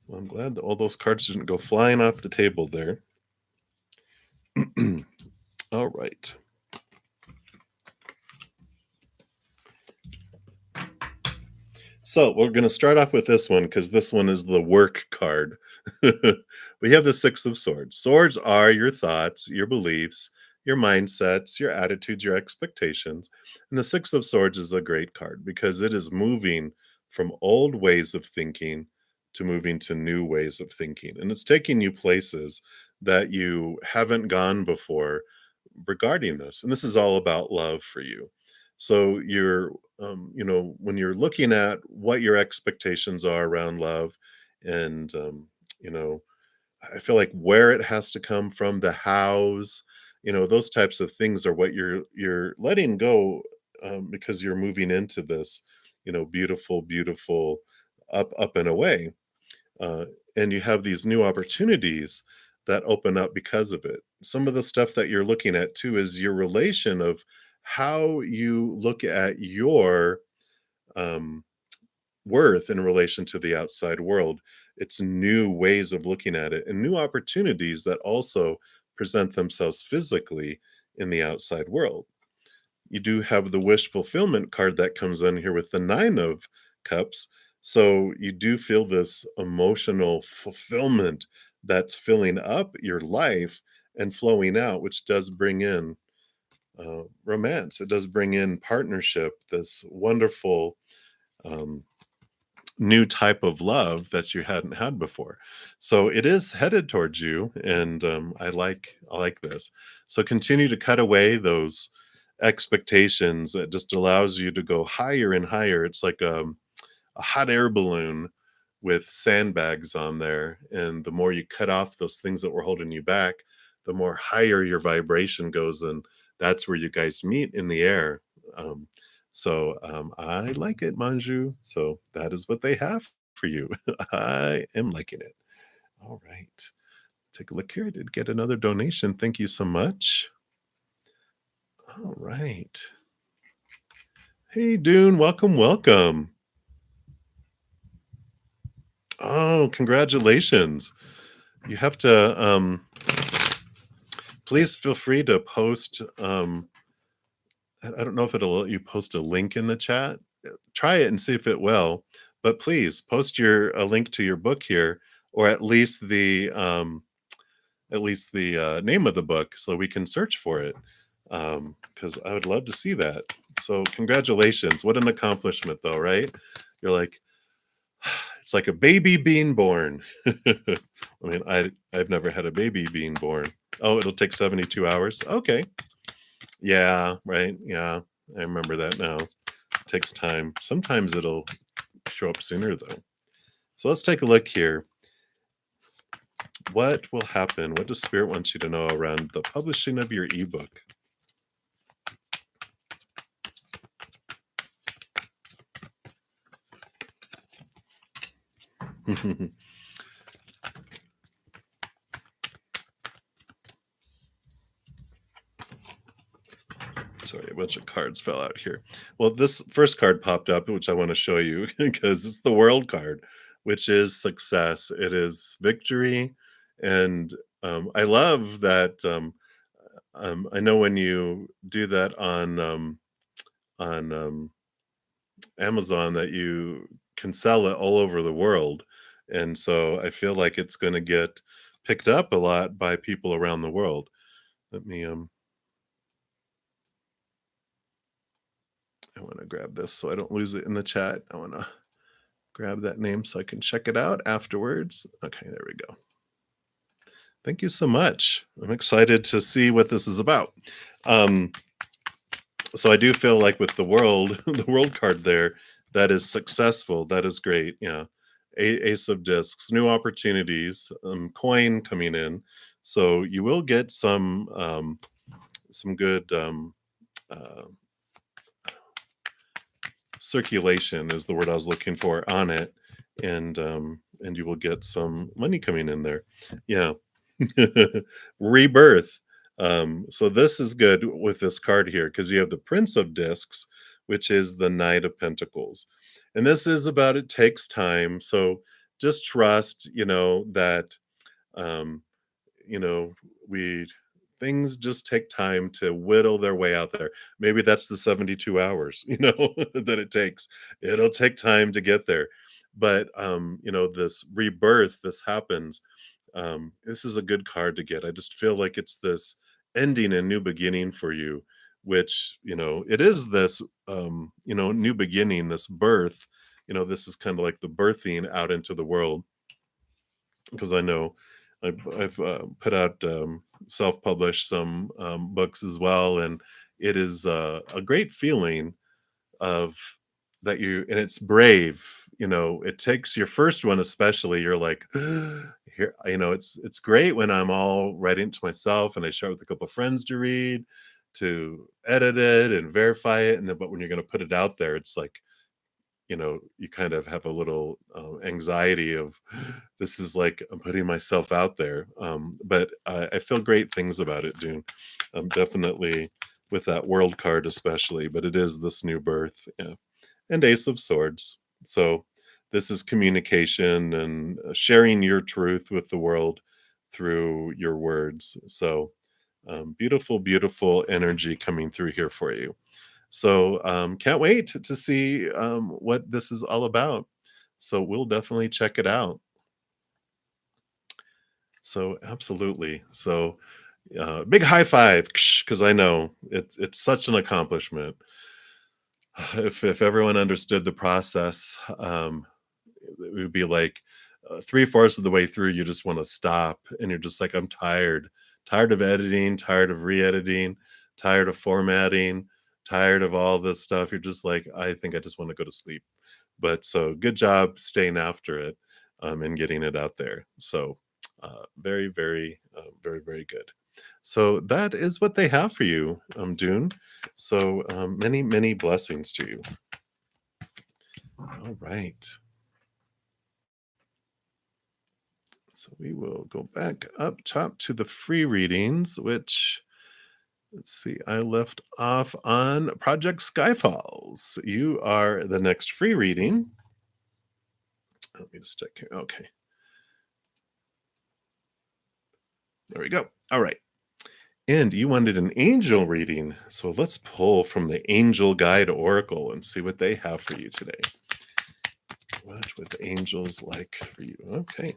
S1: Well, I'm glad that all those cards didn't go flying off the table there. All right. So we're going to start off with this one because this one is the work card. We have the Six of Swords. Swords are your thoughts, your beliefs, your mindsets, your attitudes, your expectations. And the Six of Swords is a great card because it is moving from old ways of thinking to moving to new ways of thinking. And it's taking you places that you haven't gone before regarding this. And this is all about love for you. So when you're looking at what your expectations are around love, and you know, I feel like where it has to come from, the hows, those types of things are what you're letting go, because you're moving into this, beautiful, beautiful, up and away, uh, and you have these new opportunities that open up because of it. Some of the stuff that you're looking at too is your relation of how you look at your um, worth in relation to the outside world. It's new ways of looking at it and new opportunities that also present themselves physically in the outside world. You do have the wish fulfillment card that comes in here with the Nine of Cups. So you do feel this emotional fulfillment that's filling up your life and flowing out, which does bring in romance. It does bring in partnership, this wonderful um, new type of love that you hadn't had before. So it is headed towards you, and I like this. So continue to cut away those expectations. It just allows you to go higher and higher. It's like a hot air balloon with sandbags on there. And the more you cut off those things that were holding you back, the more higher your vibration goes. And that's where you guys meet in the air. Um, I like it, Manju. So that is what they have for you. I am liking it. All right. Take a look here. I did get another donation. Thank you so much. All right. Hey, Dune. Welcome, welcome. Oh, congratulations. You have to please feel free to post I don't know if it'll let you post a link in the chat. Try it and see if it will. But please post a link to your book here, or at least the name of the book, so we can search for it. Because I would love to see that. So congratulations! What an accomplishment, though, right? You're like, it's like a baby being born. I mean, I've never had a baby being born. Oh, it'll take 72 hours. Okay. Yeah, right. Yeah, I remember that now. It takes time. Sometimes it'll show up sooner, though. So let's take a look here. What will happen? What does Spirit want you to know around the publishing of your ebook? Sorry, a bunch of cards fell out here. Well, this first card popped up, which I want to show you because it's the World card, which is success. It is victory, and I love that. I know when you do that on Amazon, that you can sell it all over the world, and so I feel like it's going to get picked up a lot by people around the world. Let me I want to grab this so I don't lose it in the chat. I want to grab that name so I can check it out afterwards. Okay, there we go. Thank you so much. I'm excited to see what this is about. So I do feel like with the world, the world card there, that is successful. That is great. Yeah. Ace of discs, new opportunities, coin coming in. So you will get some good uh, circulation is the word I was looking for on it, and you will get some money coming in there. Yeah. Rebirth. So this is good with this card here because you have the Prince of Discs, which is the Knight of Pentacles. And this is about it takes time. So just trust, that um, you know, we things just take time to whittle their way out there. Maybe that's the 72 hours, that it takes. It'll take time to get there. But this rebirth, this happens. This is a good card to get. I just feel like it's this ending and new beginning for you, which, it is this new beginning, this birth. This is kind of like the birthing out into the world, because I know I've put out self-published some books as well, and it is a great feeling of that and it's brave. It takes your first one, especially. You're like, here, it's great when I'm all writing to myself and I share with a couple of friends to read, to edit it and verify it, and then but when you're going to put it out there, it's like, you kind of have a little anxiety of this is like I'm putting myself out there. But I feel great things about it, Dune. Definitely with that world card, especially, but it is this new birth. Yeah. And Ace of Swords. So this is communication and sharing your truth with the world through your words. So beautiful, beautiful energy coming through here for you. So can't wait to see what this is all about. So we'll definitely check it out. So absolutely. So big high five, because I know it's such an accomplishment. If everyone understood the process, it would be like 3/4 of the way through, you just want to stop, and you're just like, I'm tired of editing, tired of re-editing. tired of formatting, tired of all this stuff. You're just like, I think I just want to go to sleep. But so good job staying after it and getting it out there. So very, very, very, very good. So that is what they have for you, Dune. So many, many blessings to you. All right. So we will go back up top to the free readings, which, let's see, I left off on Project Skyfalls. You are the next free reading. Let me just check here. Okay. There we go. All right. And you wanted an angel reading. So let's pull from the Angel Guide Oracle and see what they have for you today. What would the angels like for you? Okay.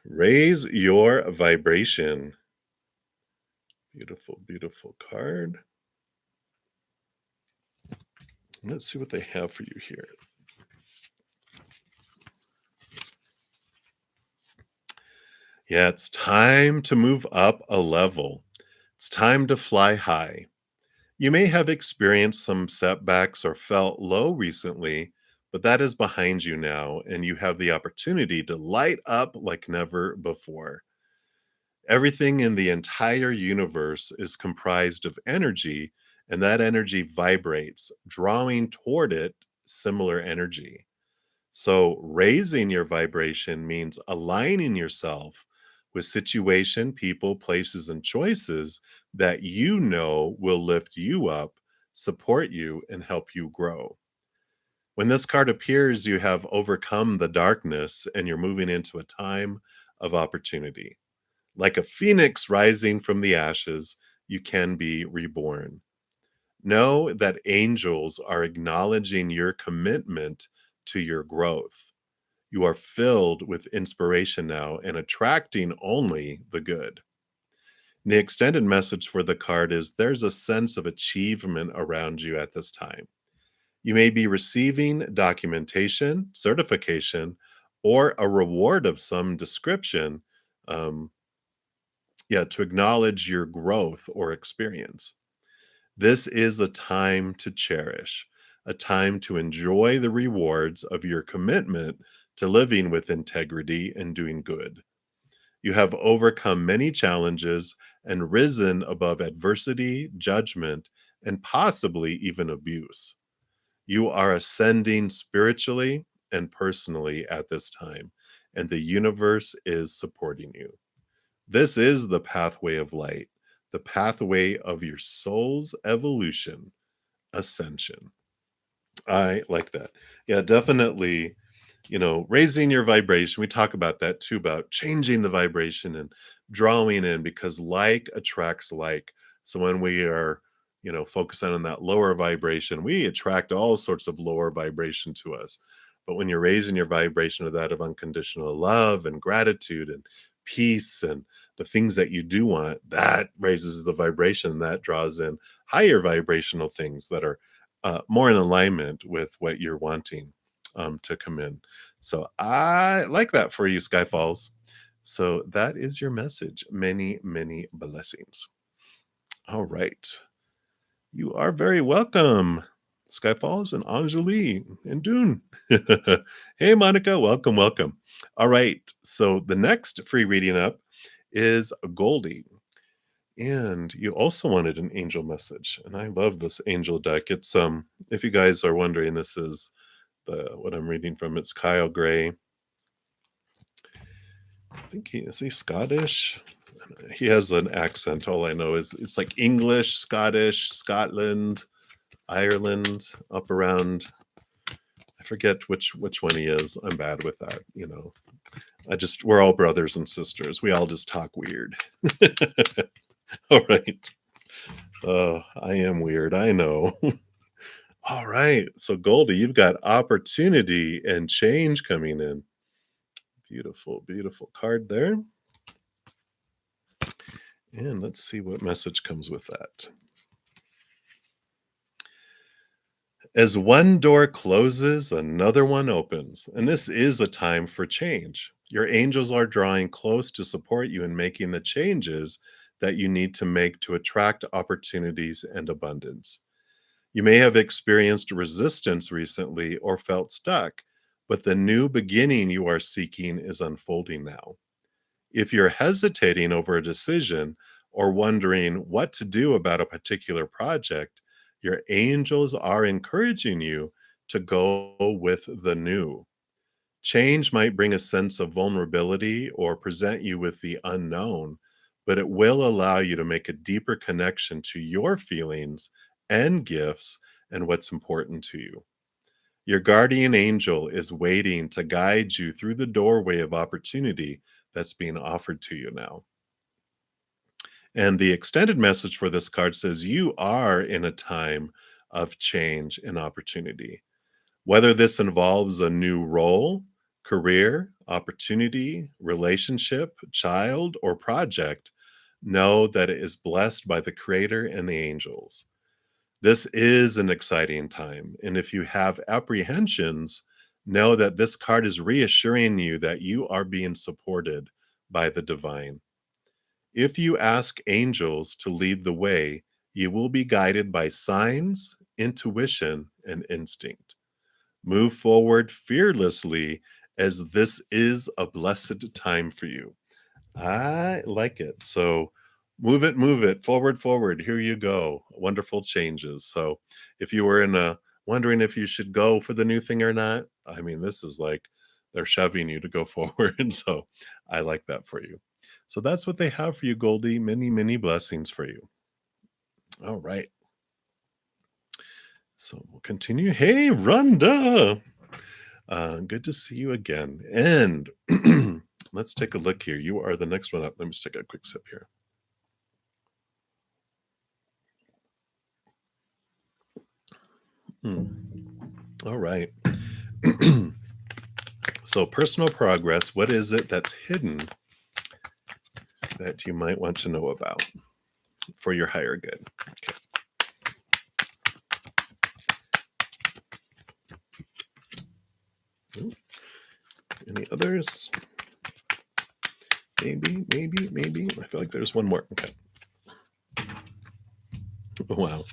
S1: Raise your vibration. Beautiful, beautiful card. Let's see what they have for you here. Yeah, it's time to move up a level. It's time to fly high. You may have experienced some setbacks or felt low recently, but that is behind you now, and you have the opportunity to light up like never before. Everything in the entire universe is comprised of energy, and that energy vibrates, drawing toward it similar energy. So, raising your vibration means aligning yourself with situation, people, places, and choices that you know will lift you up, support you, and help you grow. When this card appears, you have overcome the darkness and you're moving into a time of opportunity. Like a phoenix rising from the ashes, you can be reborn. Know that angels are acknowledging your commitment to your growth. You are filled with inspiration now and attracting only the good. The extended message for the card is there's a sense of achievement around you at this time. You may be receiving documentation, certification, or a reward of some description, um, to acknowledge your growth or experience. This is a time to cherish, a time to enjoy the rewards of your commitment to living with integrity and doing good. You have overcome many challenges and risen above adversity, judgment, and possibly even abuse. You are ascending spiritually and personally at this time, and the universe is supporting you. This is the pathway of light, the pathway of your soul's evolution, ascension. I like that. Yeah, definitely, raising your vibration. We talk about that too, about changing the vibration and drawing in because like attracts like. So when we are, focusing on that lower vibration, we attract all sorts of lower vibration to us. But when you're raising your vibration to that of unconditional love and gratitude and peace and the things that you do want, that raises the vibration. That draws in higher vibrational things that are more in alignment with what you're wanting to come in. So I like that for you, Skyfalls. So that is your message. Many, many blessings. All right. You are very welcome, Skyfalls and Anjali and Dune. Hey, Monica. Welcome, welcome. All right. So the next free reading up is Goldie. And you also wanted an angel message. And I love this angel deck. It's if you guys are wondering, this is what I'm reading from. It's Kyle Gray. I think he Scottish? He has an accent. All I know is it's like English, Scottish, Scotland, Ireland, up around. I forget which one he is. I'm bad with that, we're all brothers and sisters. We all just talk weird. All right. Oh, I am weird. I know. All right. So Goldie, you've got opportunity and change coming in. Beautiful, beautiful card there. And let's see what message comes with that. As one door closes, another one opens. And this is a time for change. Your angels are drawing close to support you in making the changes that you need to make to attract opportunities and abundance. You may have experienced resistance recently or felt stuck, but the new beginning you are seeking is unfolding now. If you're hesitating over a decision or wondering what to do about a particular project, your angels are encouraging you to go with the new. Change might bring a sense of vulnerability or present you with the unknown, but it will allow you to make a deeper connection to your feelings and gifts and what's important to you. Your guardian angel is waiting to guide you through the doorway of opportunity that's being offered to you now. And the extended message for this card says you are in a time of change and opportunity. Whether this involves a new role, career, opportunity, relationship, child, or project, know that it is blessed by the Creator and the angels. This is an exciting time. And if you have apprehensions, know that this card is reassuring you that you are being supported by the divine. If you ask angels to lead the way, you will be guided by signs, intuition, and instinct. Move forward fearlessly, as this is a blessed time for you. I like it. So move it forward, forward. Here you go. Wonderful changes. So if you were in a wondering if you should go for the new thing or not, I mean, this is like they're shoving you to go forward. So I like that for you. So that's what they have for you, Goldie. Many, many blessings for you. All right. So we'll continue. Hey, Rhonda. Good to see you again. And let's take a look here. You are the next one up. Let me just take a quick sip here. All right. So, personal progress, what is it that's hidden that you might want to know about for your higher good? Okay. Ooh. Any others? Maybe. I feel like there's one more. Okay. Wow.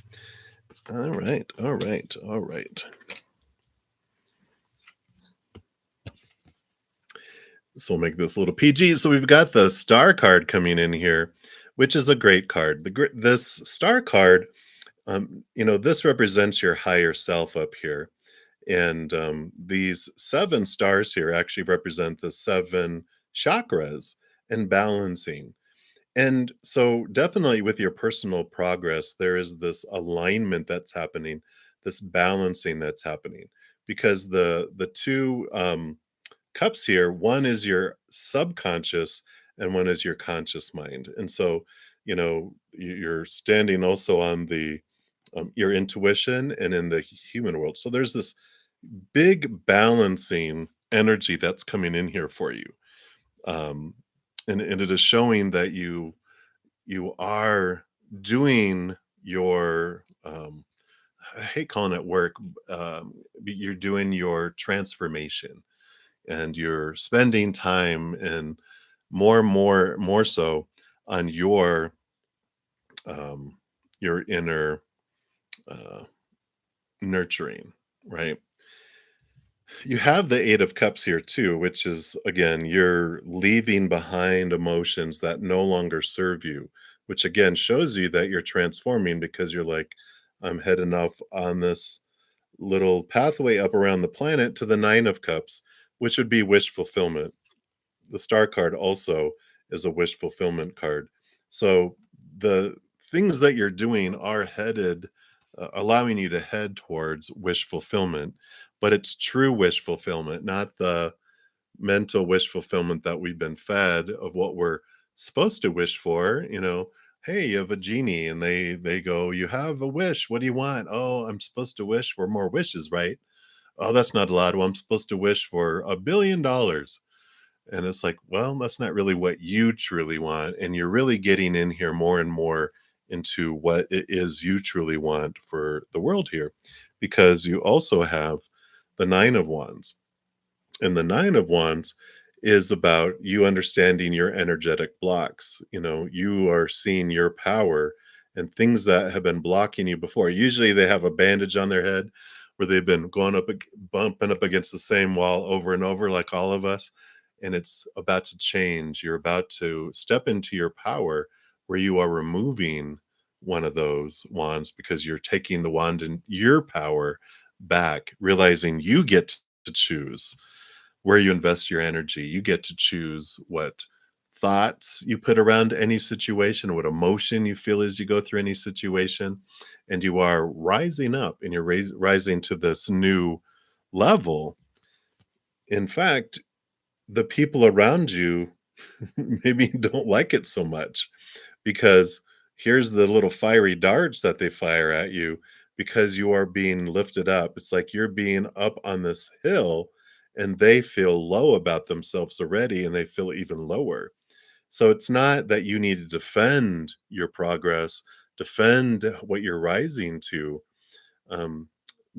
S1: All right. So we'll make this a little PG. So we've got the star card coming in here, which is a great card. This star card, this represents your higher self up here. And these 7 stars here actually represent the 7 chakras and balancing. And so definitely with your personal progress, there is this alignment that's happening, this balancing that's happening, because the two cups here, one is your subconscious and one is your conscious mind. And so, you're standing also on the your intuition and in the human world. So there's this big balancing energy that's coming in here for you. Um, and it is showing that you are doing your I hate calling it work, but you're doing your transformation and you're spending time and more so on your inner uh, nurturing, right? You have the 8 of cups here too, which is again, you're leaving behind emotions that no longer serve you, which again shows you that you're transforming because you're like, I'm heading off on this little pathway up around the planet to the 9 of cups, which would be wish fulfillment. The star card also is a wish fulfillment card. So the things that you're doing are headed, allowing you to head towards wish fulfillment, but it's true wish fulfillment, not the mental wish fulfillment that we've been fed of what we're supposed to wish for. Hey, you have a genie and they go, you have a wish, what do you want? Oh, I'm supposed to wish for more wishes, right? Oh, that's not a lot. Well, I'm supposed to wish for $1 billion. And it's like, well, that's not really what you truly want. And you're really getting in here more and more into what it is you truly want for the world here, because you also have the 9 of Wands. And the 9 of Wands is about you understanding your energetic blocks. You are seeing your power and things that have been blocking you before. Usually they have a bandage on their head where they've been going up, bumping up against the same wall over and over, like all of us. And it's about to change. You're about to step into your power where you are removing one of those wands because you're taking the wand and your power back, realizing you get to choose where you invest your energy. You get to choose what thoughts you put around any situation, what emotion you feel as you go through any situation. And you are rising up and you're rising to this new level. In fact, the people around you maybe don't like it so much because here's the little fiery darts that they fire at you because you are being lifted up. It's like you're being up on this hill and they feel low about themselves already and they feel even lower. So it's not that you need to defend your progress, defend what you're rising to, um,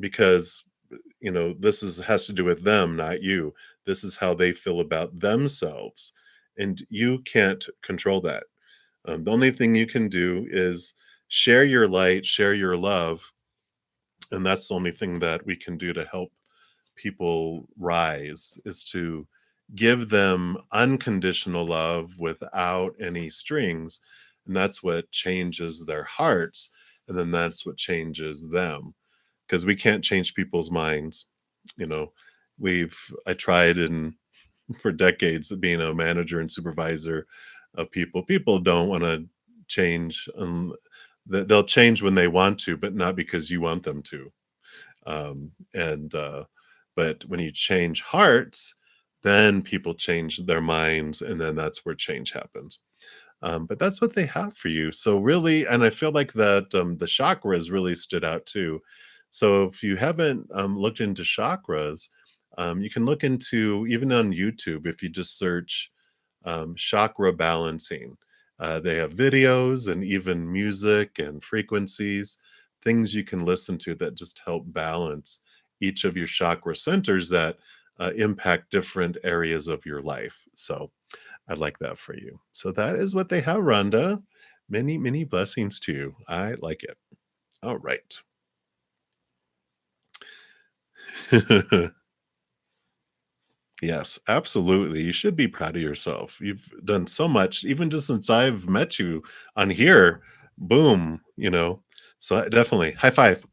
S1: because this is has to do with them, not you. This is how they feel about themselves, and you can't control that. The only thing you can do is share your light, share your love, and that's the only thing that we can do to help people rise is to give them unconditional love without any strings, and that's what changes their hearts, and then that's what changes them because we can't change people's minds. You know, I tried in for decades of being a manager and supervisor of people. People don't want to change. They'll change when they want to, but not because you want them to. And But when you change hearts, then people change their minds, and then that's where change happens. But that's what they have for you. So really, and I feel like that the chakras really stood out too. So if you haven't looked into chakras, you can look into even on YouTube if you just search chakra balancing. They have videos and even music and frequencies, things you can listen to that just help balance each of your chakra centers that impact different areas of your life. So I'd like that for you. So that is what they have, Rhonda. Many, many blessings to you. I like it. All right. Yes, absolutely. You should be proud of yourself. You've done so much, even just since I've met you on here. Boom. So definitely high five.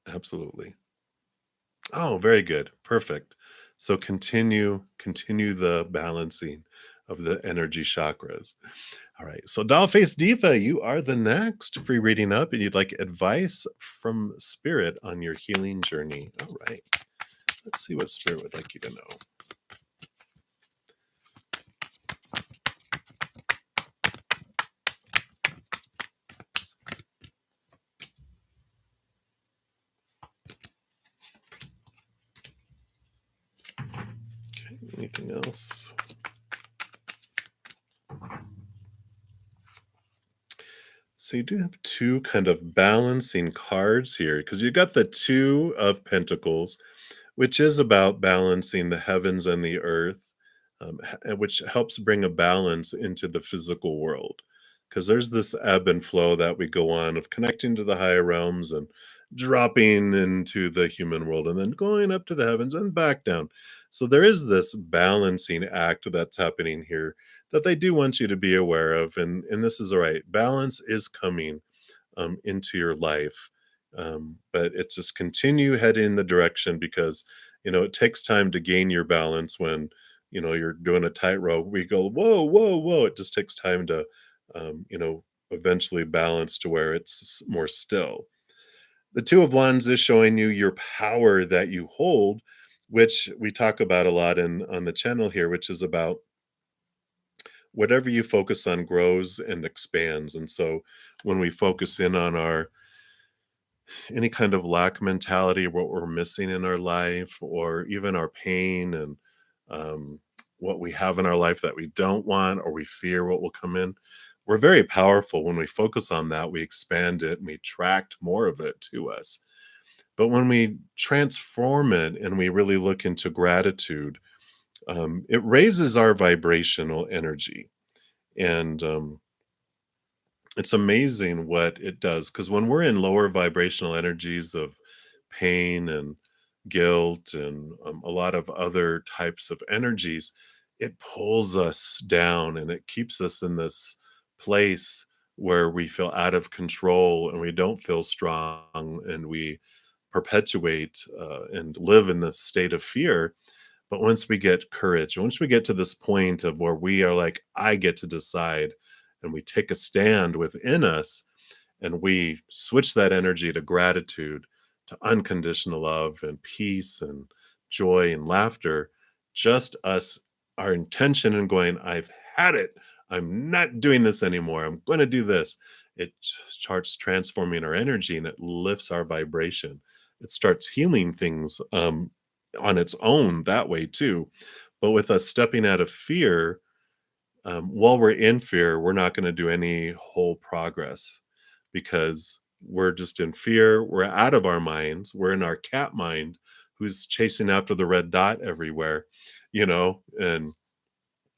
S1: Absolutely. Oh, very good. Perfect. So continue the balancing of the energy chakras. All right. So Dollface Diva, you are the next free reading up, and you'd like advice from Spirit on your healing journey. All right. Let's see what Spirit would like you to know. Okay. Anything else? So you do have two kind of balancing cards here because you got the Two of Pentacles, which is about balancing the heavens and the earth, which helps bring a balance into the physical world. Because there's this ebb and flow that we go on of connecting to the higher realms and dropping into the human world and then going up to the heavens and back down. So there is this balancing act that's happening here that they do want you to be aware of. And this is all right. Balance is coming into your life. But it's just continue heading in the direction because, it takes time to gain your balance when, you're doing a tightrope. We go, whoa, whoa, whoa. It just takes time to, eventually balance to where it's more still. The Two of Wands is showing you your power that you hold, which we talk about a lot on the channel here, which is about whatever you focus on grows and expands. And so when we focus in on our any kind of lack mentality, what we're missing in our life, or even our pain and um, what we have in our life that we don't want, or we fear what will come in. We're very powerful when we focus on that. We expand it and we attract more of it to us. But when we transform it and we really look into gratitude, it raises our vibrational energy. And it's amazing what it does, because when we're in lower vibrational energies of pain and guilt and a lot of other types of energies, it pulls us down and it keeps us in this place where we feel out of control and we don't feel strong, and we perpetuate and live in this state of fear. But once we get courage, once we get to this point of where we are like, I get to decide, and we take a stand within us, and we switch that energy to gratitude, to unconditional love and peace and joy and laughter, just us, our intention in going, I've had it. I'm not doing this anymore. I'm going to do this. It starts transforming our energy and it lifts our vibration. It starts healing things on its own that way too. But with us stepping out of fear, while we're in fear, we're not going to do any whole progress, because we're just in fear. We're out of our minds. We're in our cat mind who's chasing after the red dot everywhere, and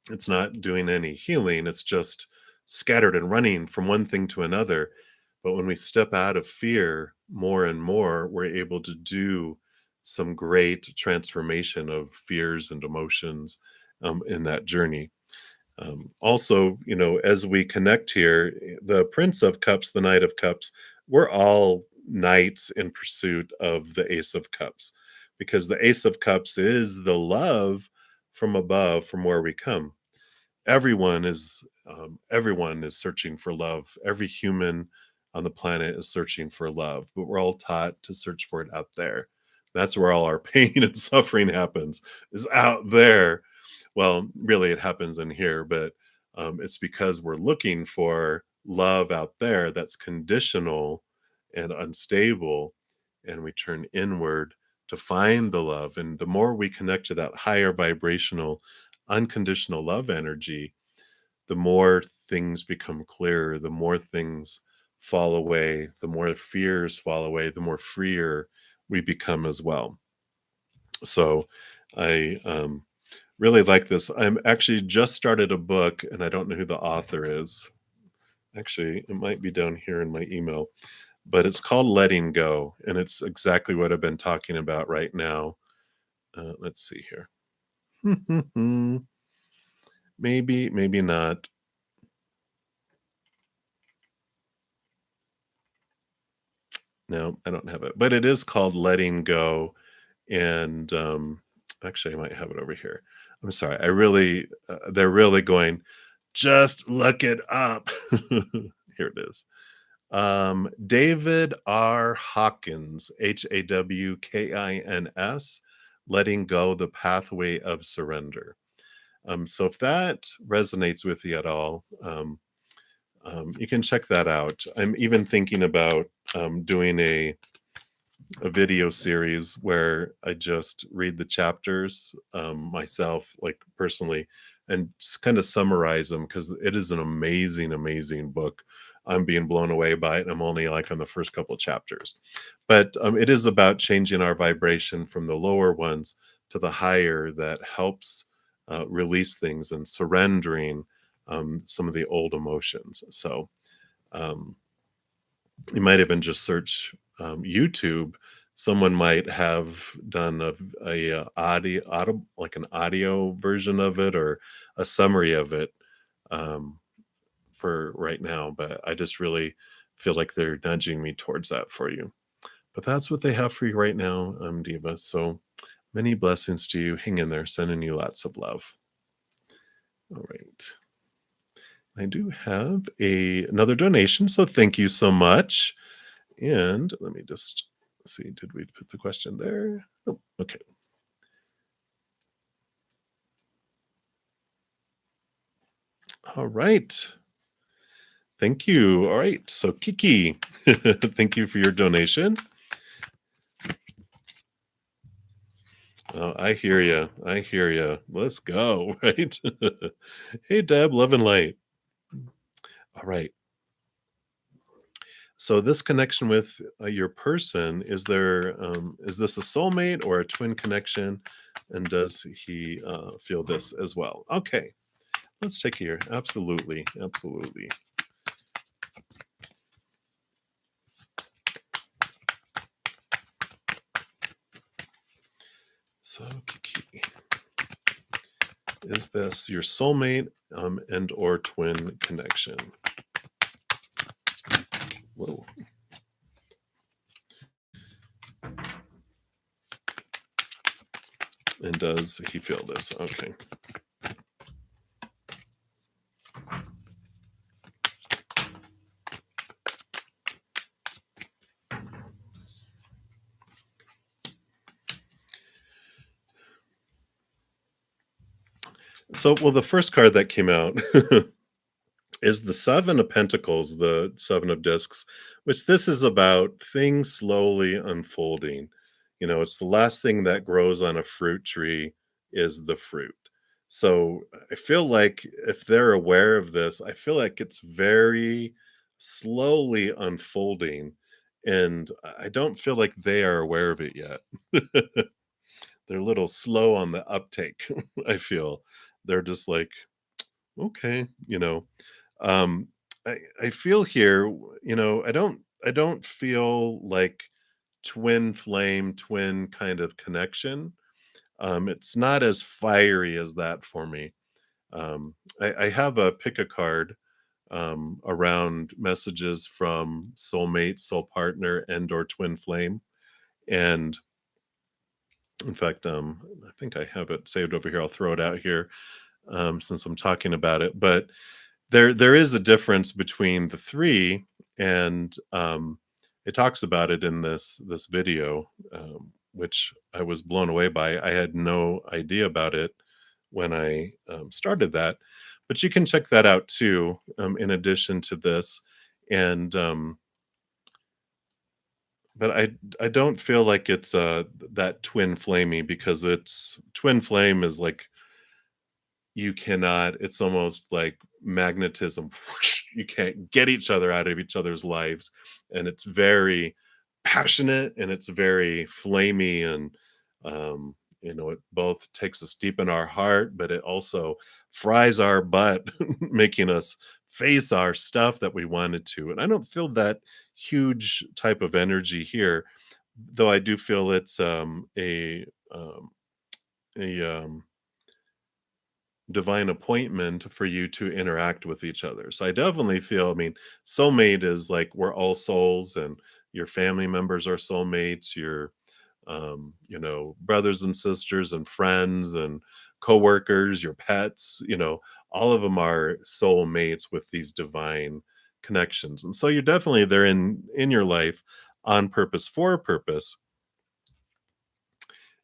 S1: it's not doing any healing. It's just scattered and running from one thing to another. But when we step out of fear more and more, we're able to do some great transformation of fears and emotions in that journey. Also, as we connect here, the Prince of Cups, the Knight of Cups, we're all knights in pursuit of the Ace of Cups, because the Ace of Cups is the love from above, from where we come. Everyone is searching for love. Every human on the planet is searching for love, but we're all taught to search for it out there. That's where all our pain and suffering happens, is out there. Well, really, it happens in here, but it's because we're looking for love out there that's conditional and unstable, and we turn inward to find the love. And the more we connect to that higher vibrational, unconditional love energy, the more things become clearer, the more things fall away, the more fears fall away, the more freer we become as well. So I really like this. I'm actually just started a book, and I don't know who the author is. Actually, it might be down here in my email, but it's called Letting Go, and it's exactly what I've been talking about right now. Let's see here. Maybe, maybe not. No, I don't have it, but it is called Letting Go. And actually, I might have it over here. I'm sorry. They're really going, just look it up. Here it is. David R. Hawkins, Hawkins, Letting Go, the Pathway of Surrender. So if that resonates with you at all, you can check that out. I'm even thinking about doing a video series where I just read the chapters myself, like personally, and kind of summarize them, because it is an amazing, amazing book. I'm being blown away by it. I'm only like on the first couple chapters, but it is about changing our vibration from the lower ones to the higher, that helps release things and surrendering some of the old emotions. So um, you might even just search YouTube. Someone might have done like an audio version of it, or a summary of it um, for right now. But I just really feel like they're nudging me towards that for you. But that's what they have for you right now, Diva. So many blessings to you. Hang in there. Sending you lots of love. All right. I do have another donation, so thank you so much. And let me just see, did we put the question there? Oh, okay. All right. Thank you. All right. So Kiki, thank you for your donation. Oh, I hear you. I hear you. Let's go. Right. Hey, Deb, love and light. All right. So this connection with your person, is this a soulmate or a twin connection? And does he feel this as well? Okay, let's take here. Absolutely, absolutely. So Kiki, is this your soulmate and or twin connection? Whoa. And does he feel this? Okay. So, well, the first card that came out is the Seven of Pentacles, the Seven of Discs, which this is about things slowly unfolding. You know, it's the last thing that grows on a fruit tree is the fruit. So I feel like if they're aware of this, I feel like it's very slowly unfolding. And I don't feel like they are aware of it yet. They're a little slow on the uptake, I feel. They're just like, okay, um, I feel here, I don't feel like twin flame, twin kind of connection. It's not as fiery as that for me. I have a pick a card around messages from soulmate, soul partner, and or twin flame. And in fact, I think I have it saved over here. I'll throw it out here since I'm talking about it. But there is a difference between the 3, and, it talks about it in this video, which I was blown away by. I had no idea about it when I, started that, but you can check that out too, in addition to this, and, but I don't feel like it's, that twin flamey because it's twin flame is like you cannot, it's almost like magnetism. Whoosh, you can't get each other out of each other's lives, and it's very passionate and it's very flamey, and it both takes us deep in our heart, but it also fries our butt, making us face our stuff that we wanted to. And I don't feel that huge type of energy here, though I do feel it's um, a divine appointment for you to interact with each other. So I definitely feel, I mean, soulmate is like we're all souls, and your family members are soulmates, your brothers and sisters and friends and coworkers, your pets, all of them are soulmates with these divine connections. And so you're definitely they're in your life on purpose for a purpose,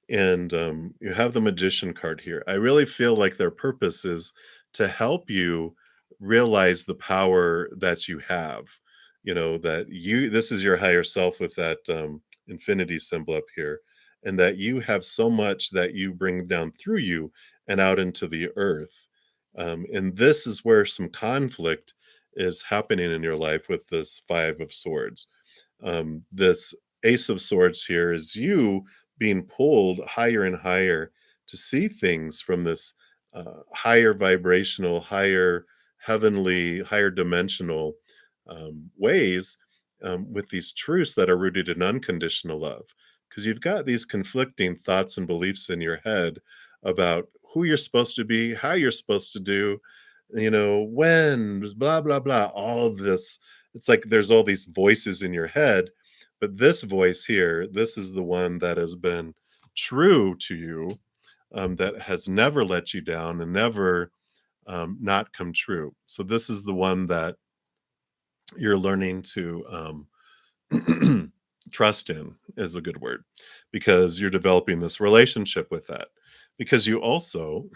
S1: and you have the magician card here. I really feel like their purpose is to help you realize the power that you have. That this is your higher self with that infinity symbol up here, and that you have so much that you bring down through you and out into the earth. And this is where some conflict is happening in your life with this Five of Swords. This Ace of Swords here is you being pulled higher and higher to see things from this higher vibrational, higher heavenly, higher dimensional ways, with these truths that are rooted in unconditional love. Because you've got these conflicting thoughts and beliefs in your head about who you're supposed to be, how you're supposed to do, when, blah, blah, blah, all of this. It's like there's all these voices in your head, but this voice here, this is the one that has been true to you, that has never let you down and never not come true. So this is the one that you're learning to trust in, is a good word, because you're developing this relationship with that. Because you also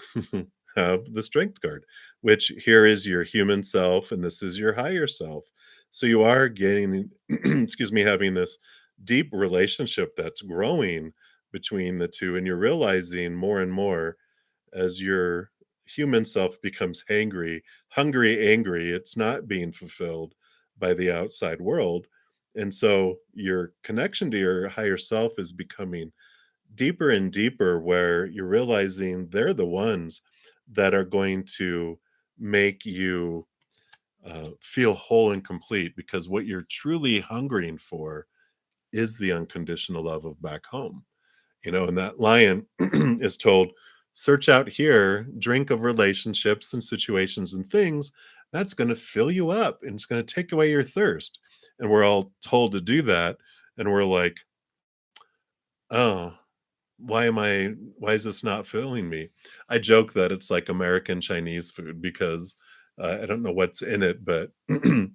S1: have the strength card, which here is your human self and this is your higher self. So you are getting, excuse me, having this deep relationship that's growing between the two. And you're realizing more and more as your human self becomes hungry, angry, it's not being fulfilled by the outside world. And so your connection to your higher self is becoming deeper and deeper, where you're realizing they're the ones that are going to make you feel whole and complete, because what you're truly hungering for is the unconditional love of back home. And that lion is told, search out here, drink of relationships and situations and things that's going to fill you up and it's going to take away your thirst. And we're all told to do that. And we're like, oh, why is this not filling me? I joke that it's like American Chinese food, because I don't know what's in it, but a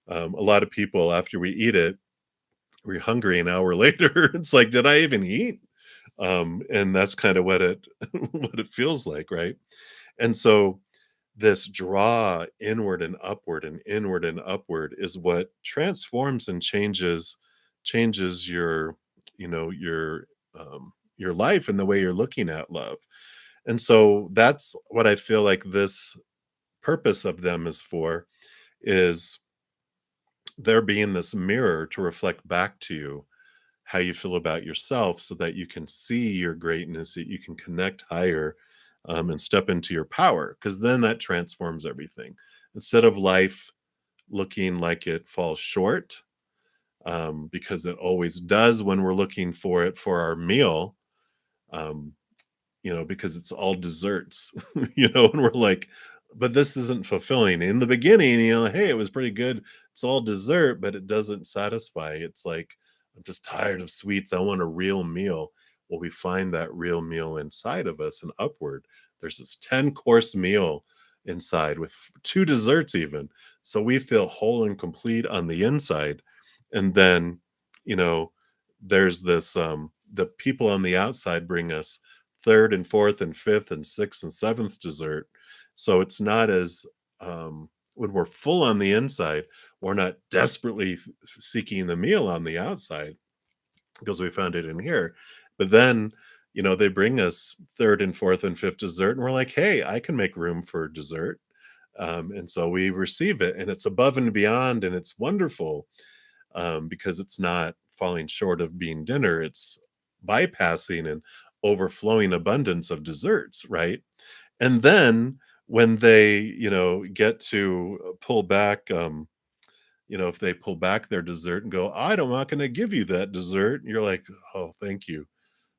S1: lot of people, after we eat it, we're hungry an hour later. It's like, did I even eat? And that's kind of what it what it feels like, right? And so this draw inward and upward and inward and upward is what transforms and changes your life and the way you're looking at love. And so that's what I feel like this purpose of them is for, is there being this mirror to reflect back to you how you feel about yourself, so that you can see your greatness, that you can connect higher, and step into your power, because then that transforms everything. Instead of life looking like it falls short, because it always does when we're looking for it for our meal, um, because it's all desserts, and we're like, but this isn't fulfilling. In the beginning, hey, it was pretty good. It's all dessert, but it doesn't satisfy. It's like, I'm just tired of sweets. I want a real meal. Well, we find that real meal inside of us and upward. There's this 10-course meal inside with two desserts, even. So we feel whole and complete on the inside. And then, you know, there's this, the people on the outside bring us third and fourth and fifth and sixth and seventh dessert. So it's not as, when we're full on the inside, we're not desperately seeking the meal on the outside because we found it in here. But then, they bring us third and fourth and fifth dessert, and we're like, hey, I can make room for dessert. And so we receive it, and it's above and beyond, and it's wonderful, because it's not falling short of being dinner. It's bypassing and overflowing abundance of desserts, right? And then when they, get to pull back, if they pull back their dessert and go, I'm not going to give you that dessert, you're like, oh, thank you.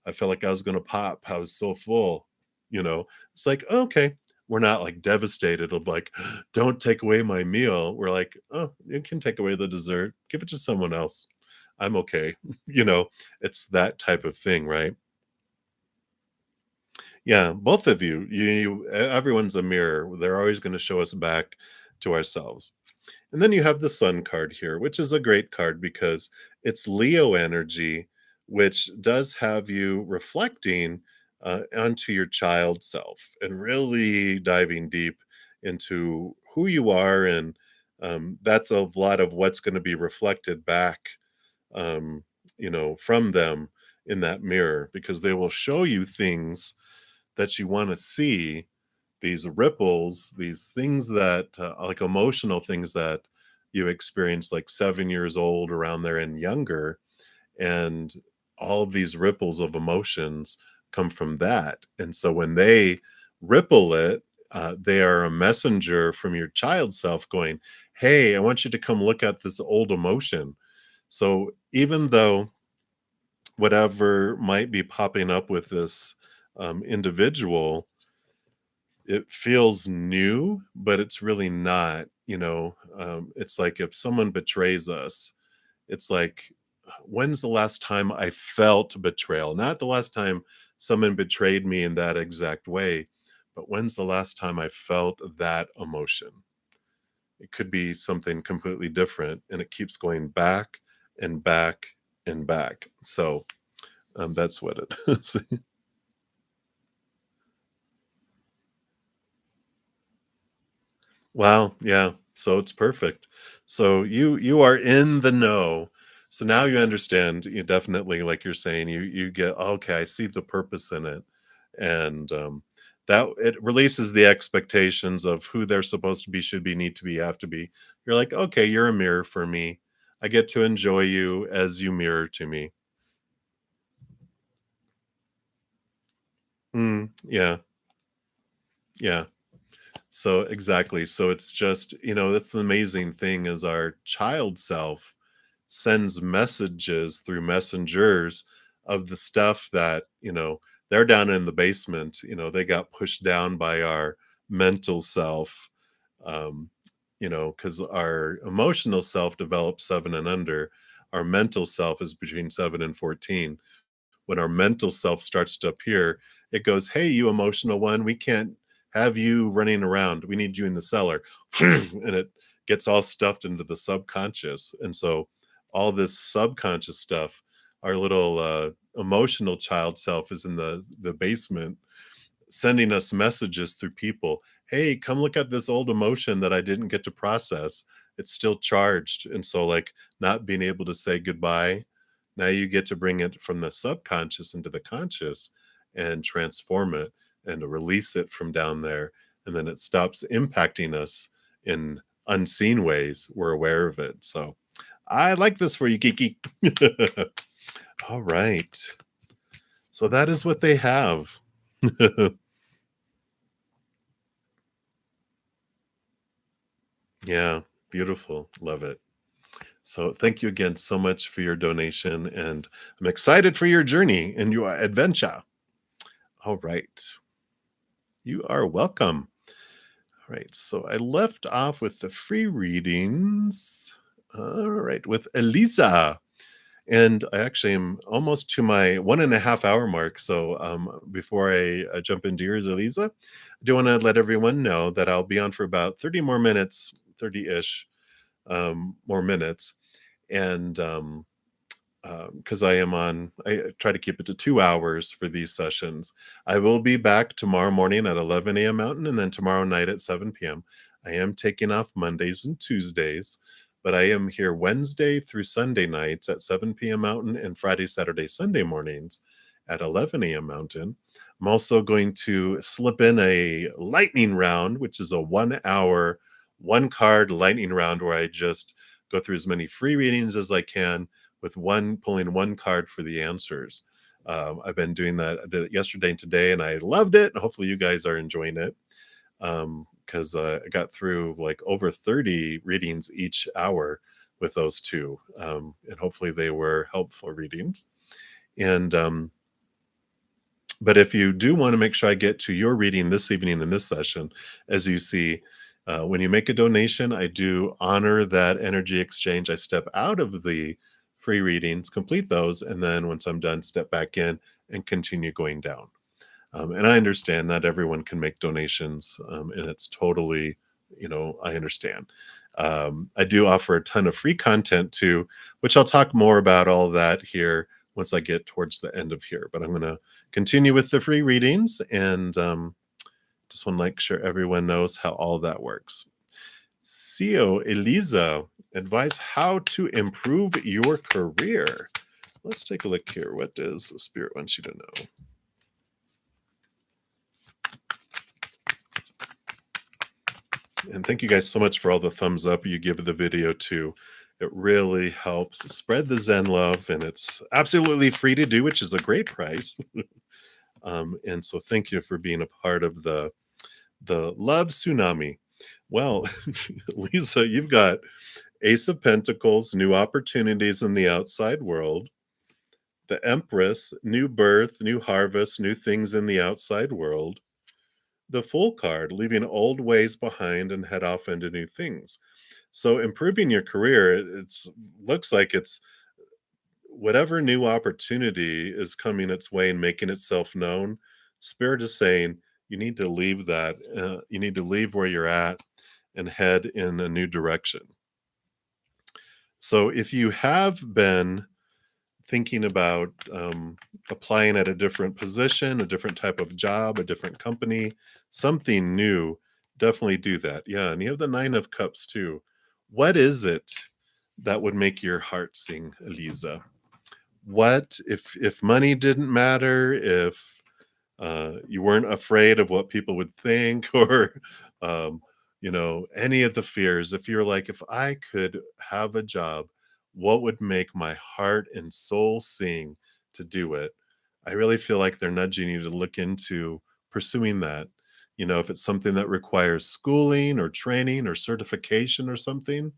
S1: I felt like I was going to pop. I was so full. It's like, okay, we're not like devastated of like, don't take away my meal. We're like, oh, you can take away the dessert, give it to someone else. I'm okay. It's that type of thing, right? Yeah, both of everyone's a mirror. They're always going to show us back to ourselves. And then you have the Sun card here, which is a great card because it's Leo energy, which does have you reflecting onto your child self and really diving deep into who you are. And that's a lot of what's going to be reflected back, from them in that mirror, because they will show you things that you want to see, these ripples, these things that like emotional things that you experienced like 7 years old, around there and younger. And all of these ripples of emotions come from that. And so when they ripple it, they are a messenger from your child self going, hey, I want you to come look at this old emotion. So even though whatever might be popping up with this individual, it feels new, but it's really not. It's like if someone betrays us, it's like, when's the last time I felt betrayal? Not the last time someone betrayed me in that exact way, but when's the last time I felt that emotion? It could be something completely different, and it keeps going back and back and back. So that's what it is. Wow, yeah. So it's perfect. So you are in the know. So now you understand, you definitely, like you're saying, you get, okay, I see the purpose in it. And that it releases the expectations of who they're supposed to be, should be, need to be, have to be. You're like, okay, you're a mirror for me. I get to enjoy you as you mirror to me. Yeah, yeah. So exactly. So it's just, that's the amazing thing is our child self sends messages through messengers of the stuff that, they're down in the basement, they got pushed down by our mental self. Um, because our emotional self develops 7 and under. Our mental self is between 7 and 14. When our mental self starts to appear, it goes, "Hey, you emotional one, we can't have you running around. We need you in the cellar." And it gets all stuffed into the subconscious. And so all this subconscious stuff, our little emotional child self is in the basement sending us messages through people. Hey, come look at this old emotion that I didn't get to process. It's still charged. And so, like, not being able to say goodbye, now you get to bring it from the subconscious into the conscious and transform it and to release it from down there. And then it stops impacting us in unseen ways. We're aware of it. So, I like this for you, Kiki. All right. So, that is what they have. Yeah, beautiful. Love it. So, thank you again so much for your donation, and I'm excited for your journey and your adventure. All right. You are welcome. All right. So, I left off with the free readings. All right. With Elisa. And I actually am almost to my 1.5 hour mark. So, before I jump into yours, Elisa, I do want to let everyone know that I'll be on for about 30 more minutes, 30 ish more minutes. And because I try to keep it to 2 hours for these sessions. I will be back tomorrow morning at 11 a.m. Mountain and then tomorrow night at 7 p.m. I am taking off Mondays and Tuesdays, but I am here Wednesday through Sunday nights at 7 p.m. Mountain and Friday, Saturday, Sunday mornings at 11 a.m. Mountain. I'm also going to slip in a lightning round, which is a 1 hour, one card lightning round where I just go through as many free readings as I can with pulling one card for the answers. I've been doing that. I did it yesterday and today, and I loved it. Hopefully, you guys are enjoying it because I got through like over 30 readings each hour with those two, and hopefully they were helpful readings. And but if you do want to make sure I get to your reading this evening in this session, as you see, when you make a donation, I do honor that energy exchange. I step out of the free readings, complete those, and then once I'm done, step back in and continue going down. And I understand not everyone can make donations, and it's totally, I understand. I do offer a ton of free content too, which I'll talk more about all that here once I get towards the end of here. But I'm going to continue with the free readings and just want to make sure everyone knows how all that works. CEO Elisa, advise how to improve your career. Let's take a look here. What does Spirit want you to know? And thank you guys so much for all the thumbs up you give the video too. It really helps spread the Zen love, and it's absolutely free to do, which is a great price. And so thank you for being a part of the love tsunami. Well, Lisa, you've got Ace of Pentacles, new opportunities in the outside world. The Empress, new birth, new harvest, new things in the outside world. The Fool card, leaving old ways behind and head off into new things. So improving your career, it's looks like it's whatever new opportunity is coming its way and making itself known. Spirit is saying you need to leave that. You need to leave where you're at and head in a new direction. So if you have been thinking about applying at a different position, a different type of job, a different company, something new, definitely do that. Yeah, and you have the Nine of Cups too. What is it that would make your heart sing, Elisa? What if money didn't matter, if you weren't afraid of what people would think, or any of the fears? If you're like, if I could have a job, what would make my heart and soul sing to do it? I really feel like they're nudging you to look into pursuing that. If it's something that requires schooling or training or certification or something,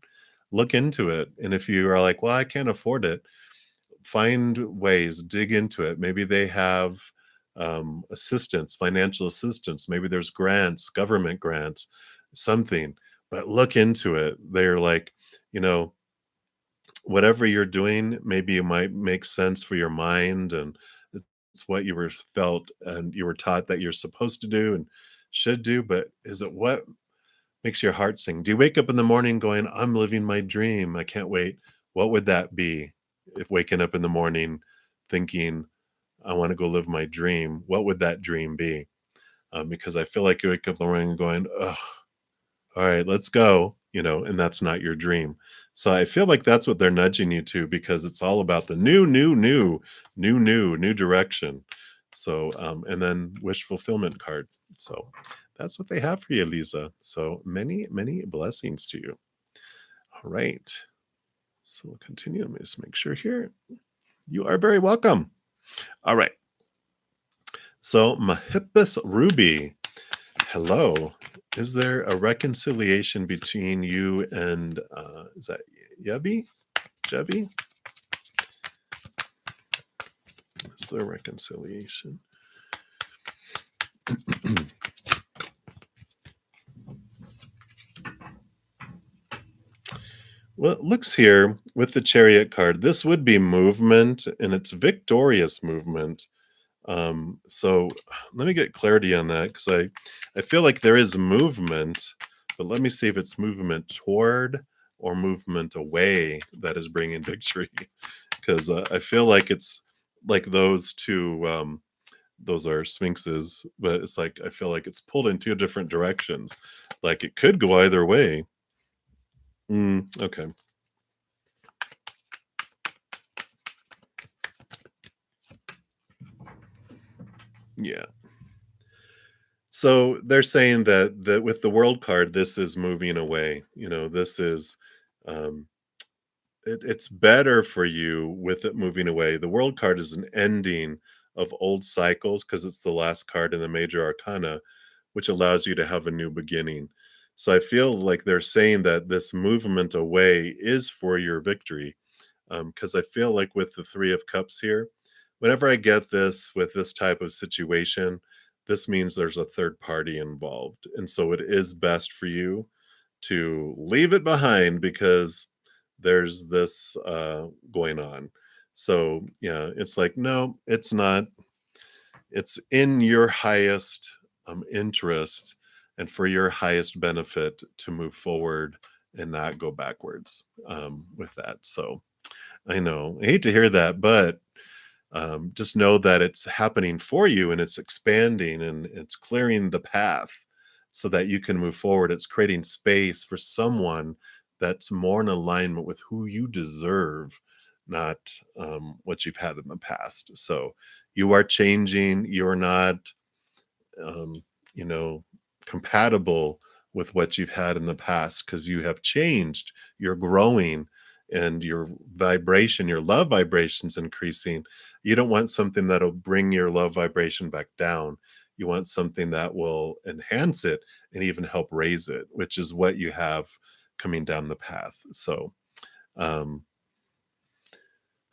S1: look into it. And if you are like, well, I can't afford it, find ways, dig into it. Maybe they have assistance, financial assistance. Maybe there's grants, government grants, something, but look into it. They're like, you know, whatever you're doing, maybe it might make sense for your mind, and it's what you were felt and you were taught that you're supposed to do and should do. But is it what makes your heart sing? Do you wake up in the morning going, I'm living my dream, I can't wait? What would that be? If waking up in the morning thinking, I want to go live my dream, what would that dream be? Because I feel like you wake up in the morning going, oh, all right, let's go, and that's not your dream. So I feel like that's what they're nudging you to, because it's all about the new direction. So, and then wish fulfillment card. So that's what they have for you, Lisa. So many, many blessings to you. All right. So we'll continue. Let me just make sure here. You are very welcome. All right. So Mahippus Ruby, hello. Is there a reconciliation between you and, is that Yubby? Jebby? Is there a reconciliation? Well, it looks here with the Chariot card, this would be movement, and it's victorious movement. So let me get clarity on that, because I feel like there is movement, but let me see if it's movement toward or movement away that is bringing victory. Because I feel like it's like those two, those are sphinxes, but it's like I feel like it's pulled in two different directions. Like it could go either way. Okay. Yeah. So they're saying that with the world card, this is moving away. This is um, it's better for you with it moving away. The world card is an ending of old cycles, because it's the last card in the major arcana, which allows you to have a new beginning. So I feel like they're saying that this movement away is for your victory. Because I feel like with the Three of Cups here, whenever I get this with this type of situation, this means there's a third party involved. And so it is best for you to leave it behind, because there's this going on. So, yeah, it's like, no, it's not. It's in your highest interest and for your highest benefit to move forward and not go backwards with that. So, I know. I hate to hear that, but just know that it's happening for you, and it's expanding, and it's clearing the path so that you can move forward. It's creating space for someone that's more in alignment with who you deserve, not what you've had in the past. So you are changing. You're not, um, you know, compatible with what you've had in the past, because you have changed. You're growing, and your vibration, your love vibration's increasing. You don't want something that'll bring your love vibration back down. You want something that will enhance it and even help raise it, which is what you have coming down the path. So, um,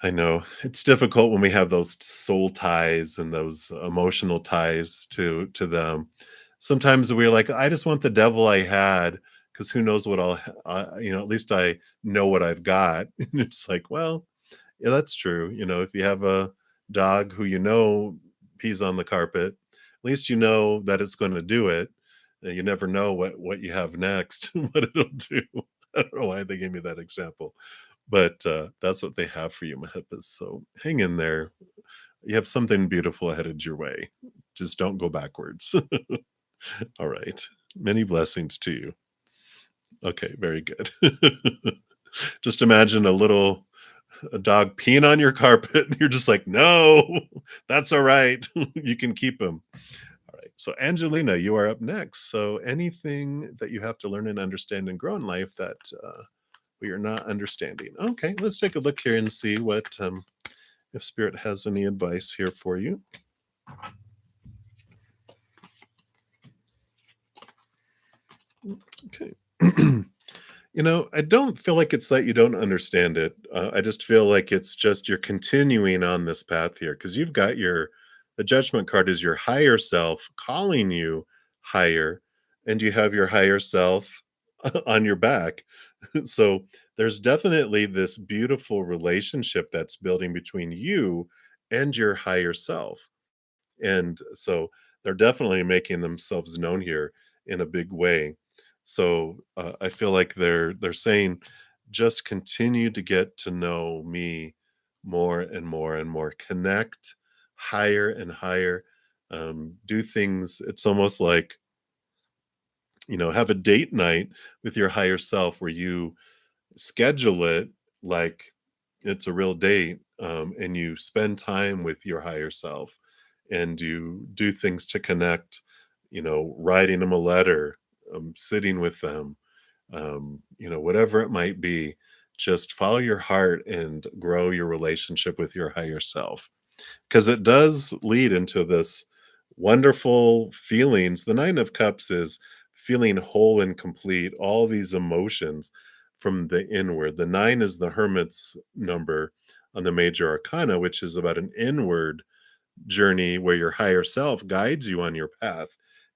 S1: I know it's difficult when we have those soul ties and those emotional ties to them. Sometimes we're like, I just want the devil I had, because who knows what at least I know what I've got. And it's like, well, yeah, that's true. If you have a dog who pees on the carpet, at least you know that it's going to do it. You never know what you have next, what it'll do. I don't know why they gave me that example, but that's what they have for you, Mahippas. So hang in there. You have something beautiful headed your way. Just don't go backwards. All right. Many blessings to you. Okay, very good. Just imagine a dog peeing on your carpet, and you're just like, no, that's all right. You can keep him. All right. So, Angelina, you are up next. So, anything that you have to learn and understand and grow in life that but you're not understanding. Okay, let's take a look here and see what if Spirit has any advice here for you. Okay. I don't feel like it's that you don't understand it. I just feel like it's just you're continuing on this path here because you've got the judgment card is your higher self calling you higher, and you have your higher self on your back. So there's definitely this beautiful relationship that's building between you and your higher self. And so they're definitely making themselves known here in a big way. So I feel like they're saying, just continue to get to know me more and more and more. Connect higher and higher. Do things. It's almost like have a date night with your higher self where you schedule it like it's a real date, and you spend time with your higher self and you do things to connect, writing them a letter, sitting with them, whatever it might be. Just follow your heart and grow your relationship with your higher self, because it does lead into this wonderful feelings. The Nine of Cups is feeling whole and complete, all these emotions from the inward. The nine is the hermit's number on the major arcana, which is about an inward journey where your higher self guides you on your path.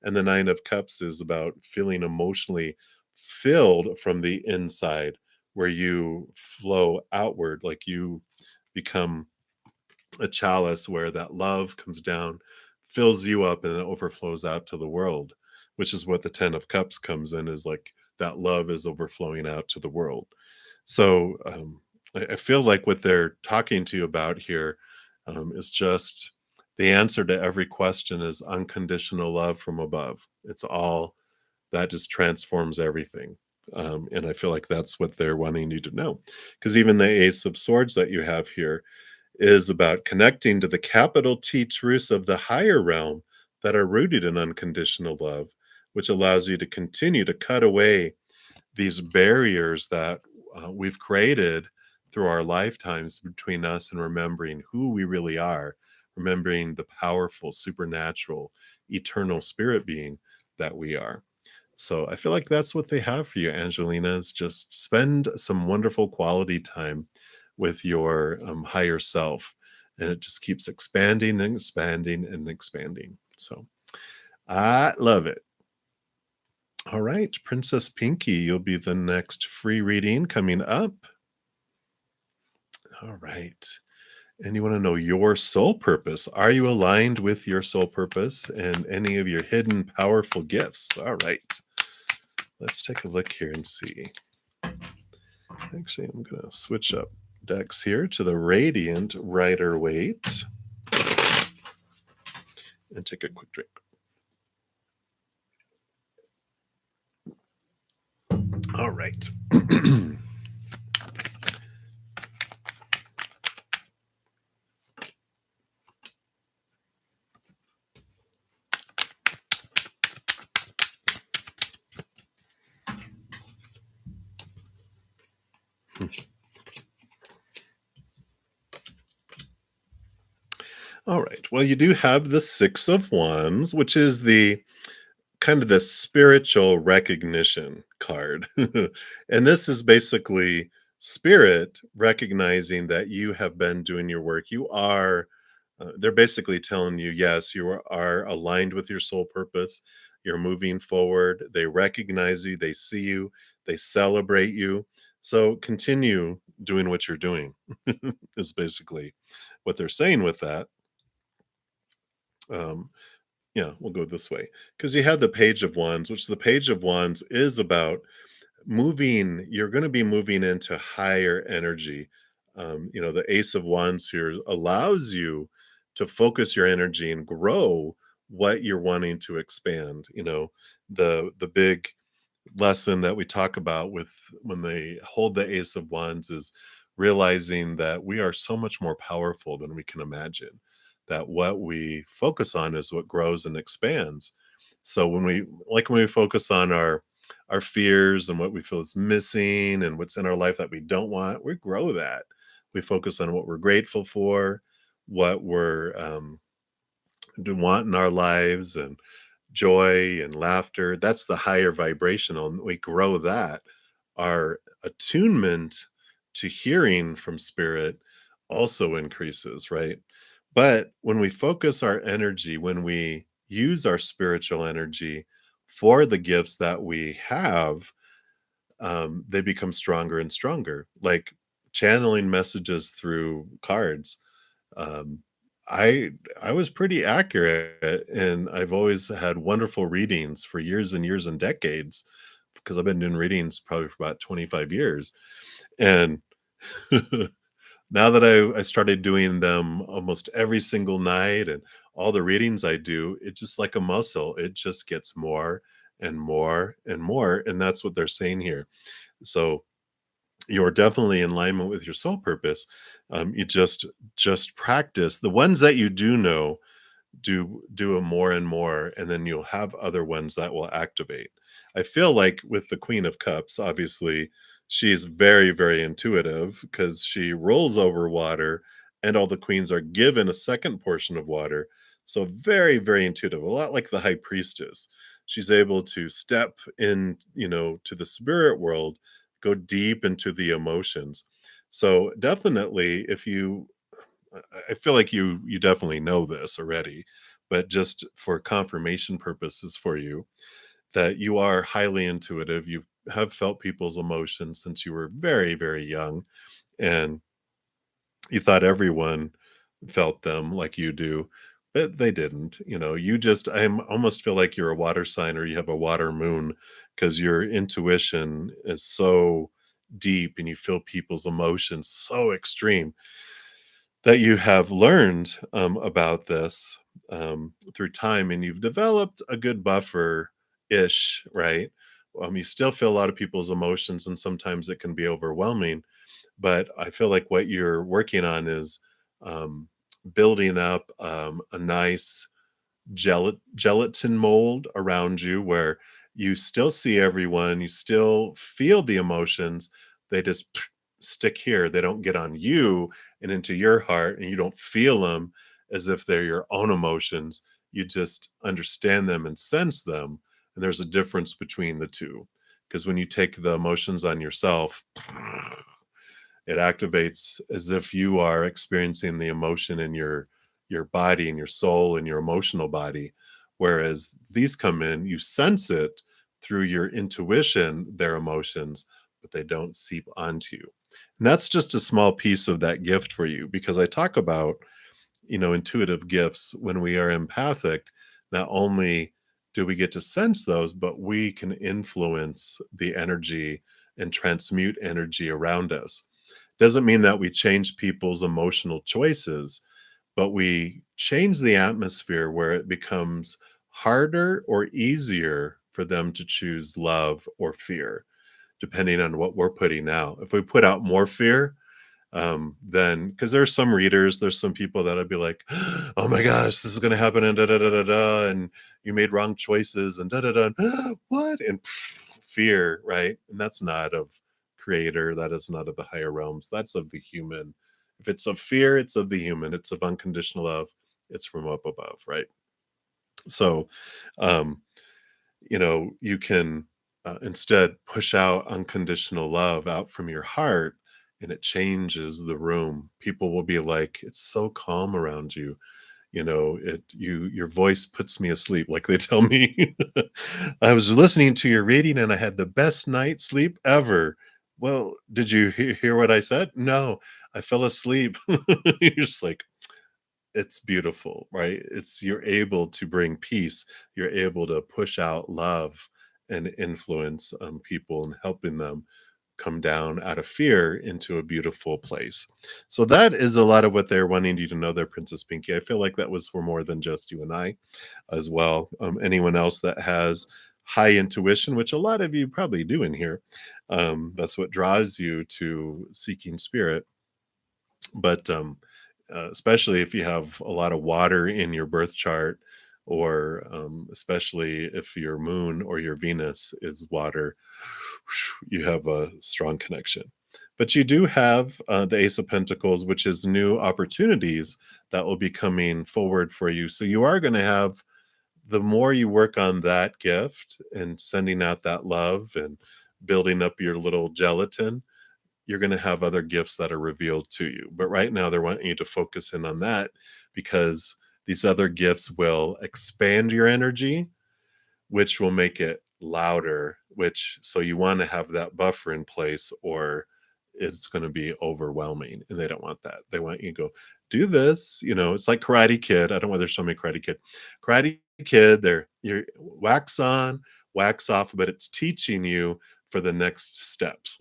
S1: And the Nine of Cups is about feeling emotionally filled from the inside, where you flow outward, like you become a chalice where that love comes down, fills you up, and it overflows out to the world, which is what the 10 of Cups comes in, is like that love is overflowing out to the world. So I feel like what they're talking to you about here is just the answer to every question is unconditional love from above. It's all that just transforms everything. And I feel like that's what they're wanting you to know. Because even the Ace of Swords that you have here is about connecting to the capital T truths of the higher realm that are rooted in unconditional love, which allows you to continue to cut away these barriers that we've created through our lifetimes between us and remembering who we really are, remembering the powerful, supernatural, eternal spirit being that we are. So I feel like that's what they have for you, Angelina, is just spend some wonderful quality time with your higher self. And it just keeps expanding and expanding and expanding. So I love it. All right, Princess Pinky, you'll be the next free reading coming up. All right. And you want to know your soul purpose. Are you aligned with your soul purpose and any of your hidden powerful gifts? All right. Let's take a look here and see. Actually, I'm going to switch up decks here to the Radiant Rider-Waite and take a quick drink. All right. All right. Well, you do have the Six of Wands, which is the kind of the spiritual recognition card. And this is basically spirit recognizing that you have been doing your work. You are, they're basically telling you, yes, you are aligned with your soul purpose. You're moving forward. They recognize you, they see you, they celebrate you. So continue doing what you're doing, is basically what they're saying with that. Um, yeah, we'll go this way because you had the Page of Wands, which the Page of Wands is about moving. You're going to be moving into higher energy. The Ace of Wands here allows you to focus your energy and grow what you're wanting to expand. The big lesson that we talk about with when they hold the Ace of Wands is realizing that we are so much more powerful than we can imagine, that what we focus on is what grows and expands. So when we focus on our our fears and what we feel is missing and what's in our life that we don't want. We grow that. We focus on what we're grateful for, what we're do want in our lives, and joy and laughter. That's the higher vibrational, and we grow that. Our attunement to hearing from spirit also increases, right? But when we focus our energy, when we use our spiritual energy for the gifts that we have, they become stronger and stronger. Like channeling messages through cards. Um, I was pretty accurate, and I've always had wonderful readings for years and years and decades because I've been doing readings probably for about 25 years. And now that I started doing them almost every single night, and all the readings I do, it's just like a muscle. It just gets more and more and more. And that's what they're saying here. So you're definitely in alignment with your soul purpose. You just practice the ones that you do know, do them more and more, and then you'll have other ones that will activate. I feel like with the Queen of Cups, obviously, she's very, very intuitive because she rolls over water, and all the queens are given a second portion of water. So very, very intuitive, a lot like the High Priestess. She's able to step in, to the spirit world, go deep into the emotions. So definitely, if you I feel like you definitely know this already, but just for confirmation purposes for you, that you are highly intuitive. You have felt people's emotions since you were very, very young, and you thought everyone felt them like you do, but they didn't. You just I almost feel like you're a water sign or you have a water moon because your intuition is so deep and you feel people's emotions so extreme that you have learned about this through time, and you've developed a good buffer ish, right? You still feel a lot of people's emotions, and sometimes it can be overwhelming. But I feel like what you're working on is um, building up a nice gelatin mold around you where you still see everyone, you still feel the emotions. They just stick here. They don't get on you and into your heart, and you don't feel them as if they're your own emotions. You just understand them and sense them. And there's a difference between the two. Because when you take the emotions on yourself, it activates as if you are experiencing the emotion in your body and your soul and your emotional body, whereas these come in, you sense it through your intuition, their emotions, but they don't seep onto you. And that's just a small piece of that gift for you, because I talk about intuitive gifts. When we are empathic, not only do we get to sense those, but we can influence the energy and transmute energy around us. Doesn't mean that we change people's emotional choices, but we change the atmosphere where it becomes harder or easier for them to choose love or fear, depending on what we're putting out. If we put out more fear, then because there's some readers, there's some people that'll be like, oh my gosh, this is going to happen, and da da da da da, and you made wrong choices, and da da da, what? And fear, right? And that's not of creator, that is not of the higher realms, that's of the human. If it's of fear, it's of the human, it's of unconditional love, it's from up above, right? So, um, you can instead push out unconditional love out from your heart, and it changes the room. People will be like, it's so calm around you. Your voice puts me asleep, like they tell me. I was listening to your reading and I had the best night's sleep ever. Well, did you hear what I said? No, I fell asleep. You're just like, it's beautiful, right? It's You're able to bring peace. You're able to push out love and influence people and helping them come down out of fear into a beautiful place. So that is a lot of what they're wanting you to know there, Princess Pinky. I feel like that was for more than just you and I as well. Anyone else that has high intuition, which a lot of you probably do in here, that's what draws you to seeking spirit. But especially if you have a lot of water in your birth chart, or especially if your moon or your Venus is water, you have a strong connection. But you do have the Ace of Pentacles, which is new opportunities that will be coming forward for you. So you are going to have, the more you work on that gift and sending out that love and building up your little gelatin, you're going to have other gifts that are revealed to you. But right now, they're wanting you to focus in on that because these other gifts will expand your energy, which will make it louder, which, so you want to have that buffer in place or it's going to be overwhelming, and they don't want that. They want you to go do this. It's like Karate Kid. I don't know why they're showing me Karate Kid. They're, you're wax on, wax off, but it's teaching you for the next steps.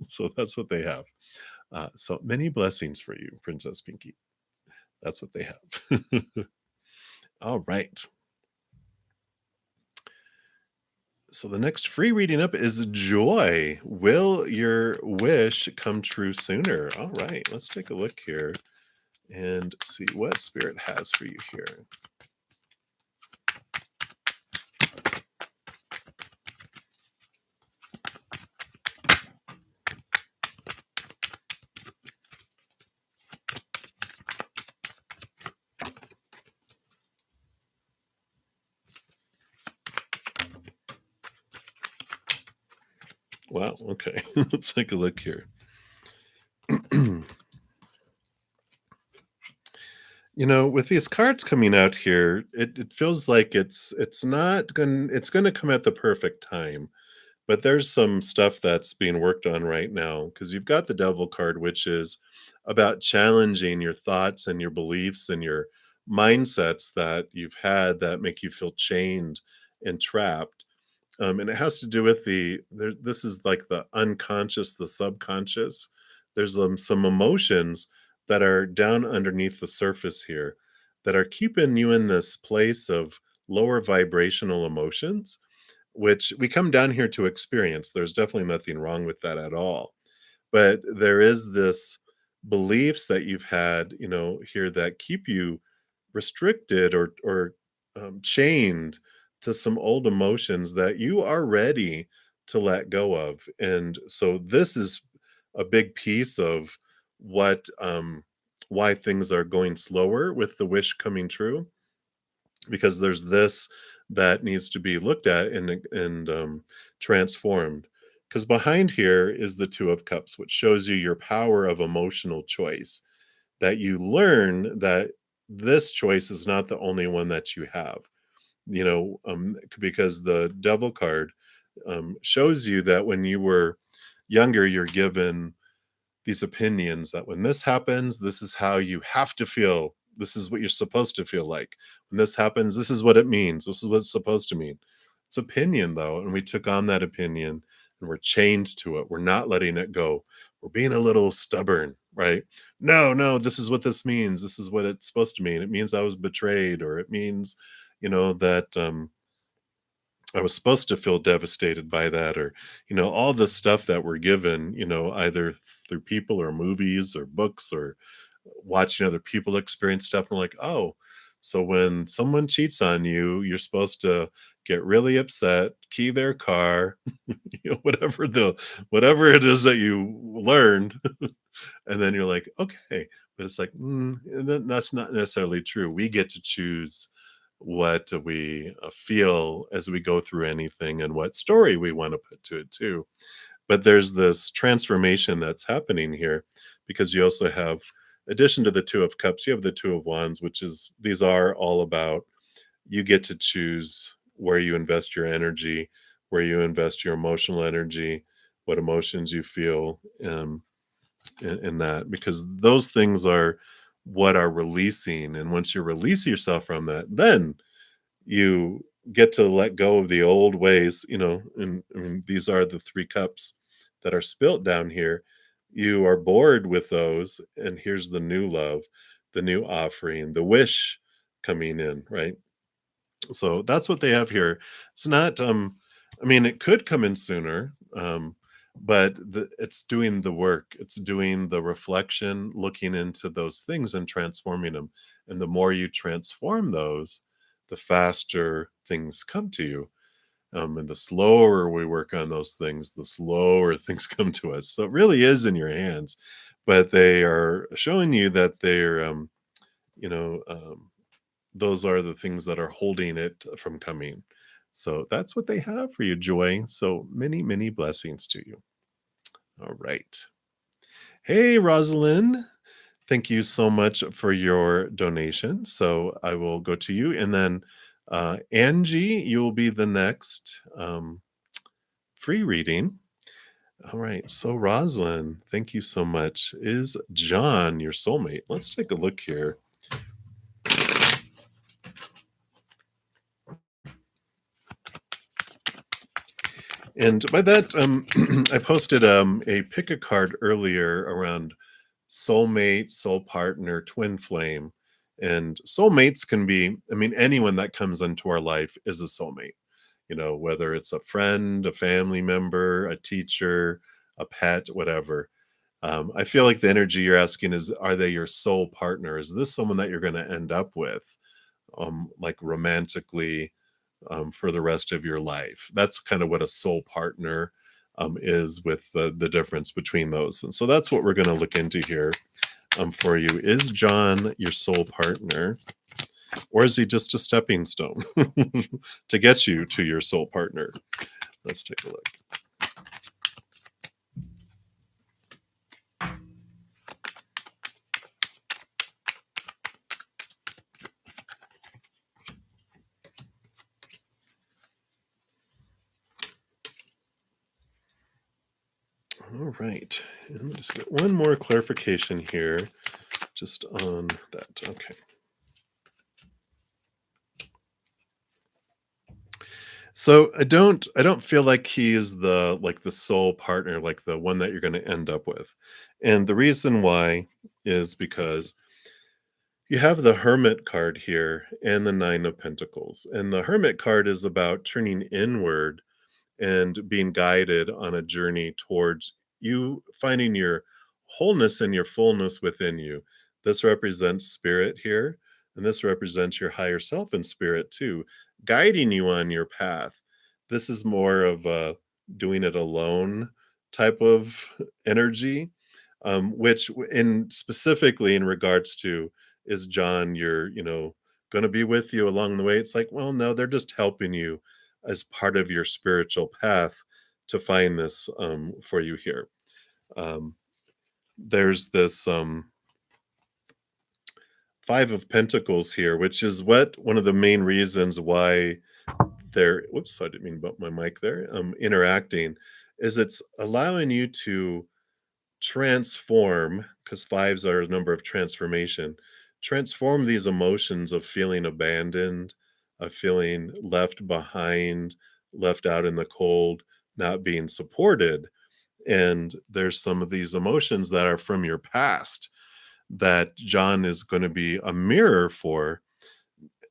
S1: So that's what they have. So many blessings for you, Princess Pinky. That's what they have. All right. So the next free reading up is Joy. Will your wish come true sooner? All right, let's take a look here and see what Spirit has for you here. Wow, okay. Let's take a look here. With these cards coming out here, it feels like it's gonna come at the perfect time. But there's some stuff that's being worked on right now because you've got the Devil card, which is about challenging your thoughts and your beliefs and your mindsets that you've had that make you feel chained and trapped. And it has to do with this is like the unconscious, the subconscious. There's some emotions that are down underneath the surface here that are keeping you in this place of lower vibrational emotions, which we come down here to experience. There's definitely nothing wrong with that at all. But there is this beliefs that you've had, here that keep you restricted or chained to some old emotions that you are ready to let go of. And so this is a big piece of what why things are going slower with the wish coming true, because there's this that needs to be looked at and transformed. Because behind here is the Two of Cups, which shows you your power of emotional choice. That you learn that this choice is not the only one that you have. Because the Devil card shows you that when you were younger, you're given these opinions that when this happens, this is how you have to feel. This is what you're supposed to feel like. When this happens, this is what it means. This is what it's supposed to mean. It's opinion, though. And we took on that opinion and we're chained to it. We're not letting it go. We're being a little stubborn, right? No, no, this is what this means. This is what it's supposed to mean. It means I was betrayed, or it means, that I was supposed to feel devastated by that, or, all the stuff that we're given, either through people or movies or books or watching other people experience stuff. And we're like, oh, so when someone cheats on you, you're supposed to get really upset, key their car, whatever it is that you learned. And then you're like, okay. But it's like, that's not necessarily true. We get to choose what we feel as we go through anything and what story we want to put to it too. But there's this transformation that's happening here because you also have, addition to the Two of Cups, you have the Two of Wands, which is, these are all about, you get to choose where you invest your energy, where you invest your emotional energy, what emotions you feel in that, because those things are what are releasing. And once you release yourself from that, then you get to let go of the old ways, and I mean, these are the three cups that are spilt down here. You are bored with those, and here's the new love, the new offering, the wish coming in, right? So that's what they have here. It's not, I mean, it could come in sooner, but it's doing the work. It's doing the reflection, looking into those things and transforming them. And the more you transform those, the faster things come to you. And the slower we work on those things, the slower things come to us. So it really is in your hands, but they are showing you that they're, you know, those are the things that are holding it from coming. So that's what they have for you, Joy. So many, many blessings to you. All right. Hey, Rosalind. Thank you so much for your donation. So I will go to you. And then Angie, you will be the next free reading. All right. So, Rosalind, thank you so much. Is John your soulmate? Let's take a look here. And by that, I posted a pick a card earlier around soulmate, soul partner, twin flame. And soulmates can be, I mean, anyone that comes into our life is a soulmate, whether it's a friend, a family member, a teacher, a pet, whatever. I feel like the energy you're asking is, are they your soul partner? Is this someone that you're going to end up with, like romantically, for the rest of your life? That's kind of what a soul partner is, with the difference between those. And so that's what we're going to look into here for you. Is John your soul partner, or is he just a stepping stone to get you to your soul partner? Let's take a look. All right. And let me just get one more clarification here just on that. Okay. So I don't feel like he is the soul partner, like the one that you're going to end up with. And the reason why is because you have the Hermit card here and the Nine of Pentacles. And the Hermit card is about turning inward and being guided on a journey towards you finding your wholeness and your fullness within you. This represents spirit here, and this represents your higher self and spirit too, guiding you on your path. This is more of a doing it alone type of energy, which in specifically in regards to, is John you're going to be with you along the way? It's like, well, no, they're just helping you as part of your spiritual path to find this for you here. There's this Five of Pentacles here, which is one of the main reasons why they're, whoops, I didn't mean to bump my mic there, interacting, is it's allowing you to transform, because fives are a number of transformation, transform these emotions of feeling abandoned, of feeling left behind, left out in the cold, not being supported. And there's some of these emotions that are from your past that John is going to be a mirror for.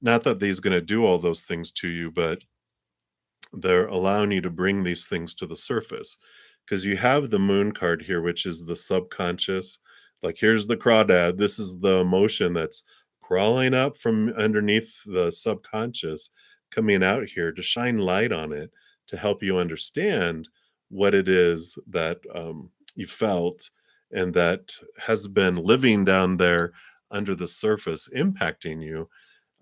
S1: Not that he's going to do all those things to you, but they're allowing you to bring these things to the surface, because you have the Moon card here, which is the subconscious. Like, here's the crawdad. This is the emotion that's crawling up from underneath the subconscious, coming out here to shine light on it, to help you understand what it is that you felt and that has been living down there under the surface, impacting you.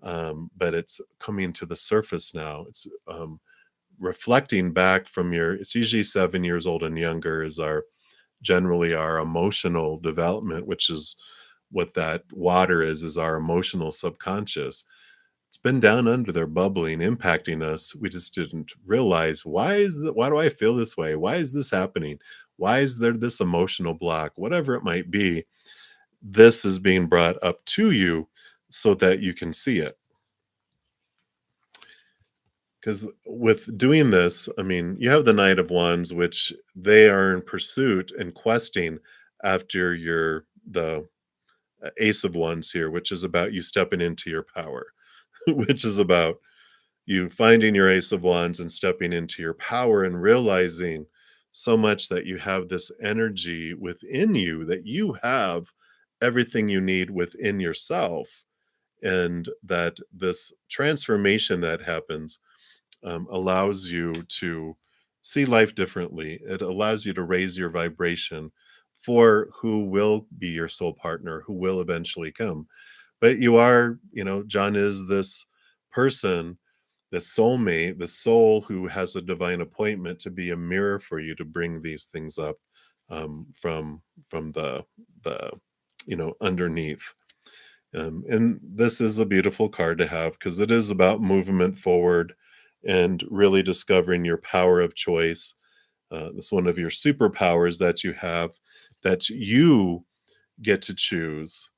S1: But it's coming to the surface now. It's reflecting back from it's usually 7 years old and younger is generally our emotional development, which is what that water is our emotional subconscious. It's been down under there, bubbling, impacting us. We just didn't realize, why do I feel this way? Why is this happening? Why is there this emotional block? Whatever it might be, this is being brought up to you so that you can see it. Because with doing this, I mean, you have the Knight of Wands, which they are in pursuit and questing after the Ace of Wands here, which is about you stepping into your power, which is about you finding your Ace of Wands and stepping into your power and realizing so much that you have this energy within you, that you have everything you need within yourself. and that this transformation that happens allows you to see life differently. It allows you to raise your vibration for who will be your soul partner, who will eventually come. But you are, John is this person, the soulmate, the soul who has a divine appointment to be a mirror for you to bring these things up from the underneath. And this is a beautiful card to have because it is about movement forward and really discovering your power of choice. It's one of your superpowers that you have, that you get to choose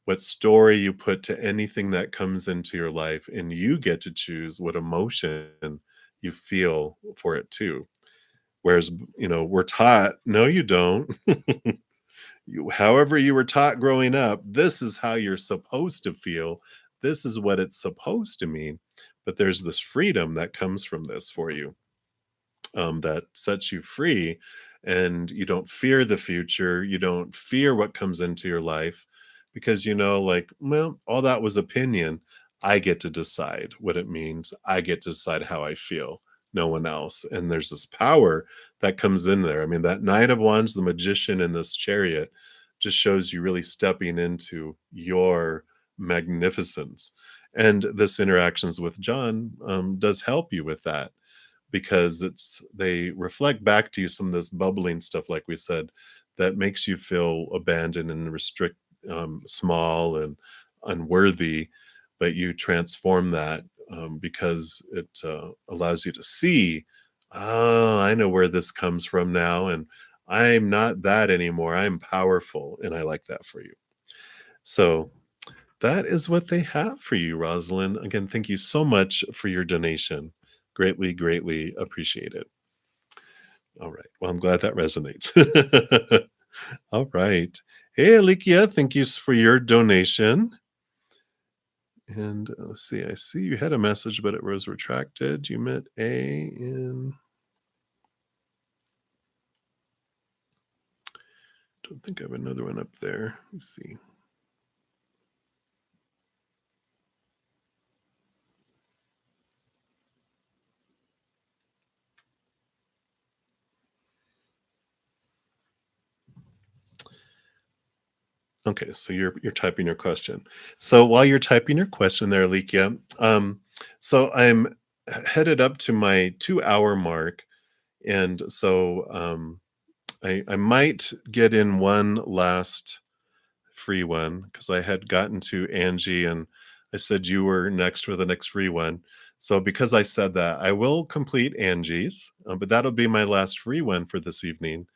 S1: what story you put to anything that comes into your life, and you get to choose what emotion you feel for it too. Whereas, we're taught, no, you don't. However you were taught growing up, this is how you're supposed to feel. This is what it's supposed to mean. But there's this freedom that comes from this for you, that sets you free, and you don't fear the future. You don't fear what comes into your life because like, well, all that was opinion. I get to decide what it means. I get to decide how I feel. No one else. And there's this power that comes in there. I mean, that Knight of Wands, the magician in this chariot, just shows you really stepping into your magnificence. And this interactions with John does help you with that, because they reflect back to you some of this bubbling stuff, like we said, that makes you feel abandoned and small and unworthy. But you transform that, because it allows you to see, oh, I know where this comes from now, and I'm not that anymore. I'm powerful, and I like that for you. So that is what they have for you, Rosalind. Again, thank you so much for your donation. Greatly, greatly appreciate it. All right. Well, I'm glad that resonates. All right. Hey, Alikia, thank you for your donation. And let's see, I see you had a message, but it was retracted. You met A in... Don't think I have another one up there. Let's see. Okay, so you're typing your question. So while you're typing your question there, Alikia, so I'm headed up to my 2-hour mark, and so I might get in one last free one, because I had gotten to Angie and I said you were next for the next free one. So because I said that, I will complete Angie's, but that'll be my last free one for this evening.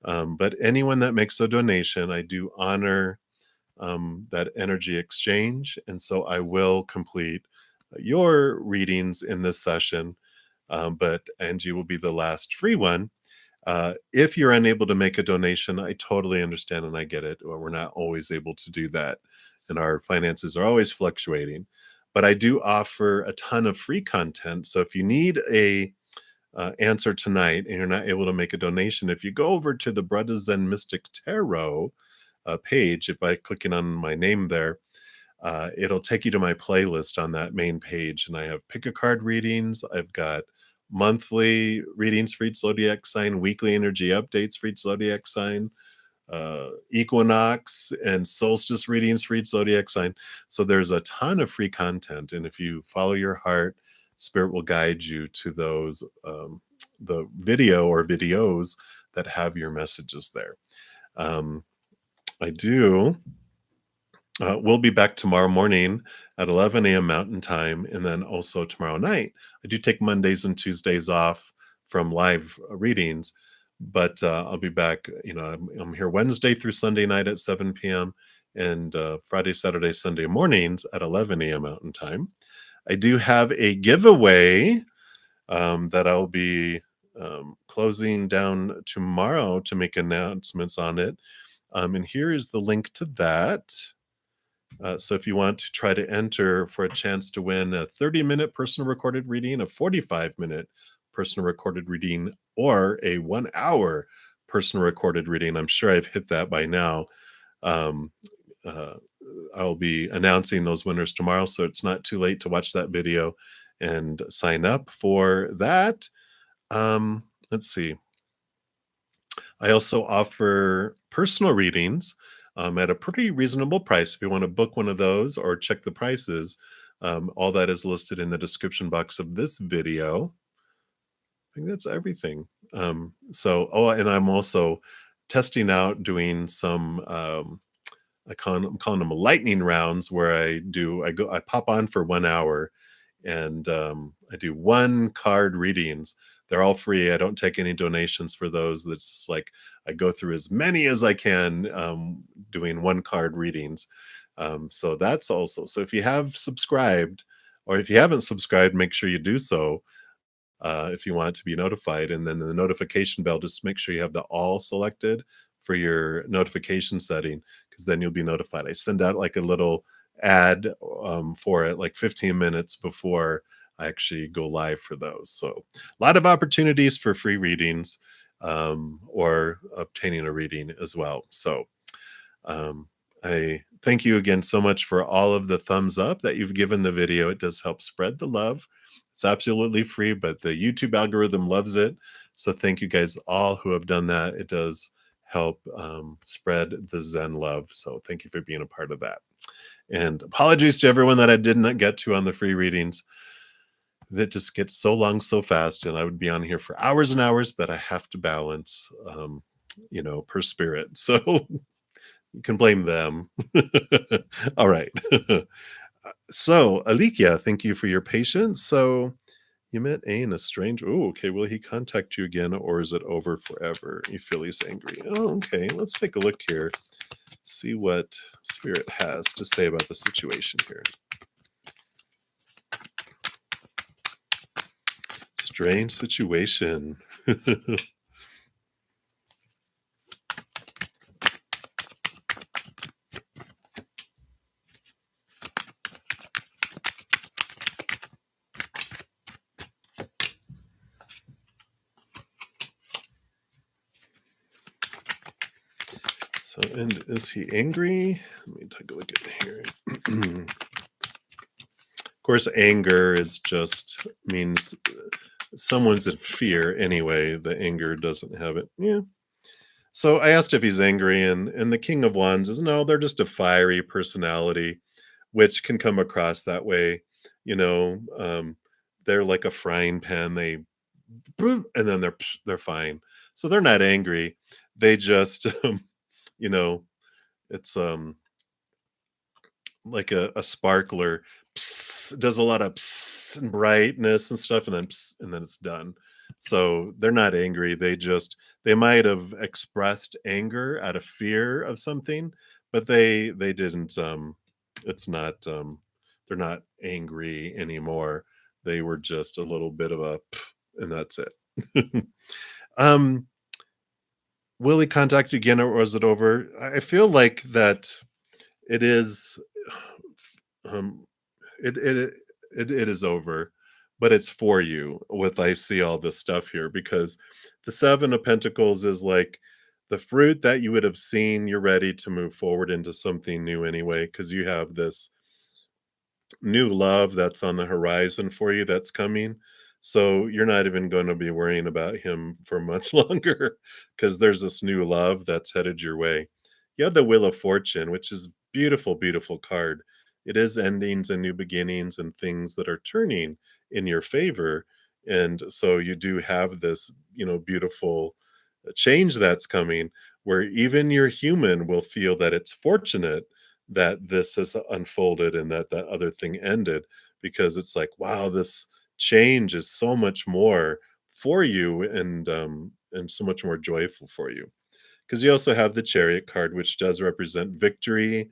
S1: But anyone that makes a donation, I do honor that energy exchange. And so I will complete your readings in this session, but Angie will be the last free one. If you're unable to make a donation, I totally understand and I get it. Or we're not always able to do that, and our finances are always fluctuating. But I do offer a ton of free content. So if you need a answer tonight and you're not able to make a donation, if you go over to the Brothers Zen Mystic Tarot page, by clicking on my name there, it'll take you to my playlist on that main page. And I have pick a card readings. I've got monthly readings for each zodiac sign, weekly energy updates for each zodiac sign, equinox and solstice readings for each zodiac sign. So there's a ton of free content. And if you follow your heart, Spirit will guide you to those, the video or videos that have your messages there. I do. We'll be back tomorrow morning at 11 a.m. Mountain Time, and then also tomorrow night. I do take Mondays and Tuesdays off from live readings, but I'll be back. I'm here Wednesday through Sunday night at 7 p.m. and Friday, Saturday, Sunday mornings at 11 a.m. Mountain Time. I do have a giveaway that I'll be closing down tomorrow to make announcements on it. And here is the link to that. So if you want to try to enter for a chance to win a 30-minute personal recorded reading, a 45-minute personal recorded reading, or a 1-hour personal recorded reading, I'm sure I've hit that by now. I'll be announcing those winners tomorrow, so it's not too late to watch that video and sign up for that. Let's see. I also offer personal readings at a pretty reasonable price. If you want to book one of those or check the prices, all that is listed in the description box of this video. I think that's everything. Oh, and I'm also testing out doing some I'm calling them lightning rounds where I pop on for 1 hour and I do one card readings. They're all free. I don't take any donations for those. That's like I go through as many as I can doing one card readings. So that's also, so if you have subscribed or if you haven't subscribed, make sure you do so if you want to be notified. And then the notification bell, just make sure you have the all selected for your notification setting, because then you'll be notified. I send out like a little ad for it like 15 minutes before I actually go live for those. So a lot of opportunities for free readings or obtaining a reading as well. So I thank you again so much for all of the thumbs up that you've given the video. It does help spread the love. It's absolutely free, but the YouTube algorithm loves it. So thank you guys all who have done that. It does help spread the Zen love. So thank you for being a part of that. And apologies to everyone that I did not get to on the free readings. That just gets so long so fast, and I would be on here for hours and hours, but I have to balance, per spirit. So you can blame them. All right. So, Alikia, thank you for your patience. So, you met Ain, a strange. Oh, okay. Will he contact you again, or is it over forever? You feel he's angry. Oh, okay. Let's take a look here. See what Spirit has to say about the situation here. Strange situation. So, and is he angry? Let me take a look at here. Of course, anger is just means someone's in fear anyway. The anger doesn't have it. Yeah. So I asked if he's angry, and the King of Wands is no, they're just a fiery personality, which can come across that way. You know, they're like a frying pan. They and then they're fine. So they're not angry. They just you know, it's like a sparkler does a lot of and brightness and stuff, and then it's done. So they're not angry. They might have expressed anger out of fear of something, but they didn't. It's not. They're not angry anymore. They were just a little bit of a, and that's it. um, will he contact you again, or was it over? I feel like that it is. Um, it is over, but it's for you. With I see all this stuff here, because the Seven of Pentacles is like the fruit that you would have seen. You're ready to move forward into something new anyway, because you have this new love that's on the horizon for you that's coming. So you're not even going to be worrying about him for much longer, because there's this new love that's headed your way. You have the Wheel of Fortune, which is beautiful, beautiful card. It is endings and new beginnings and things that are turning in your favor. And so you do have this, beautiful change that's coming, where even your human will feel that it's fortunate that this has unfolded and that other thing ended, because it's like, wow, this change is so much more for you, and so much more joyful for you. Because you also have the Chariot card, which does represent victory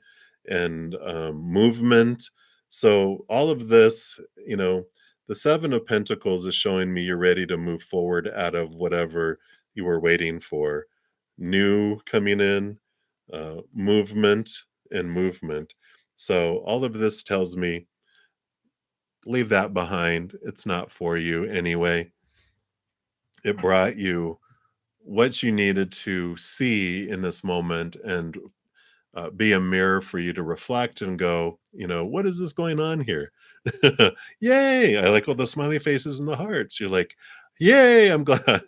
S1: and movement. So all of this, the Seven of Pentacles is showing me you're ready to move forward out of whatever you were waiting for. New coming in, movement and movement. So all of this tells me leave that behind. It's not for you anyway. It brought you what you needed to see in this moment, and be a mirror for you to reflect and go, what is this going on here? Yay! I like all the smiley faces and the hearts. You're like, yay! I'm glad.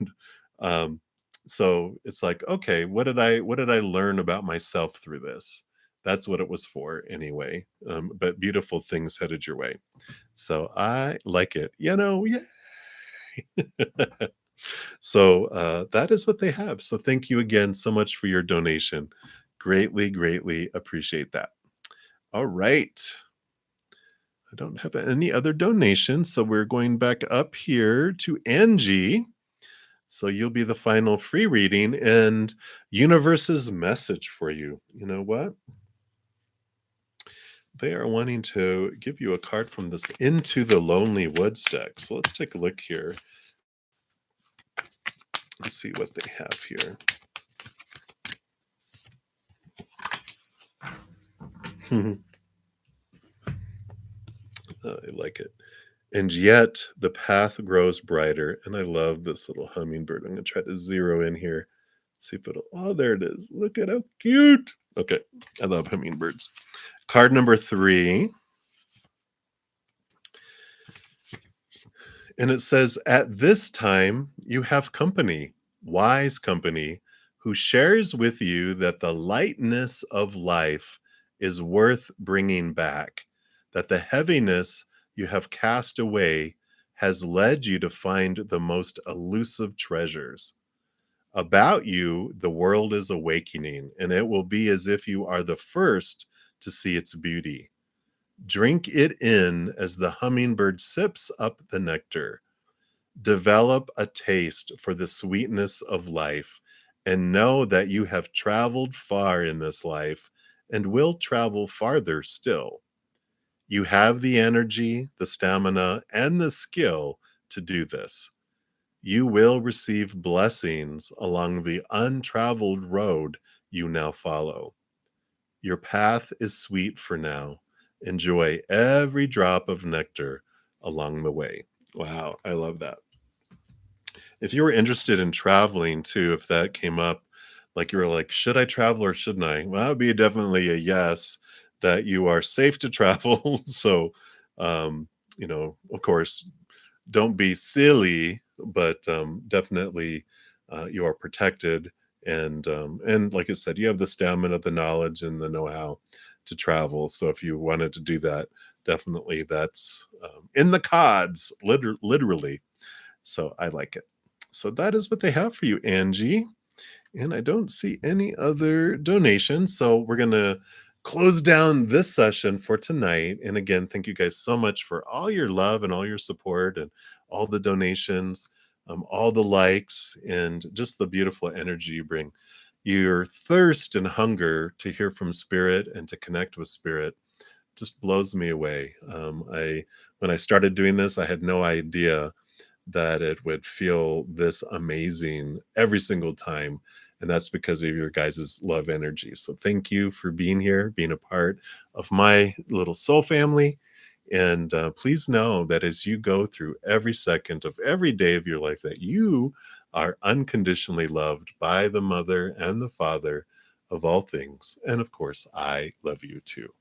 S1: Um, so it's like, okay, what did I learn about myself through this? That's what it was for anyway. But beautiful things headed your way. So I like it. Yeah. So that is what they have. So thank you again so much for your donation. Greatly, greatly appreciate that. All right. I don't have any other donations. So we're going back up here to Angie. So you'll be the final free reading and universe's message for you. You know what? They are wanting to give you a card from this Into the Lonely Woods deck. So let's take a look here. Let's see what they have here. I like it. And yet the path grows brighter. And I love this little hummingbird. I'm going to try to zero in here. See if it'll. Oh, there it is. Look at how cute. Okay. I love hummingbirds. Card number 3. And it says, at this time, you have company, wise company, who shares with you that the lightness of life is worth bringing back, that the heaviness you have cast away has led you to find the most elusive treasures. About you, the world is awakening, and it will be as if you are the first to see its beauty. Drink it in as the hummingbird sips up the nectar. Develop a taste for the sweetness of life and know that you have traveled far in this life and will travel farther still. You have the energy, the stamina, and the skill to do this. You will receive blessings along the untraveled road you now follow. Your path is sweet for now. Enjoy every drop of nectar along the way. Wow, I love that. If you were interested in traveling too, if that came up, like you were like, should I travel or shouldn't I? Well, that would be definitely a yes, that you are safe to travel. So, of course, don't be silly, but definitely you are protected. And like I said, you have the stamina, the knowledge, and the know-how to travel. So if you wanted to do that, definitely that's in the cards, literally. So I like it. So that is what they have for you, Angie. And I don't see any other donations. So we're going to close down this session for tonight. And again, thank you guys so much for all your love and all your support and all the donations, all the likes, and just the beautiful energy you bring. Your thirst and hunger to hear from Spirit and to connect with Spirit just blows me away. When I started doing this, I had no idea that it would feel this amazing every single time. And that's because of your guys' love energy. So thank you for being here, being a part of my little soul family. And please know that as you go through every second of every day of your life, that you are unconditionally loved by the Mother and the Father of all things. And of course, I love you too.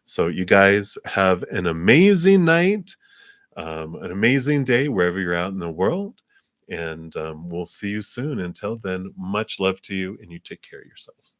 S1: So you guys have an amazing night. An amazing day wherever you're out in the world. And we'll see you soon. Until then, much love to you, and you take care of yourselves.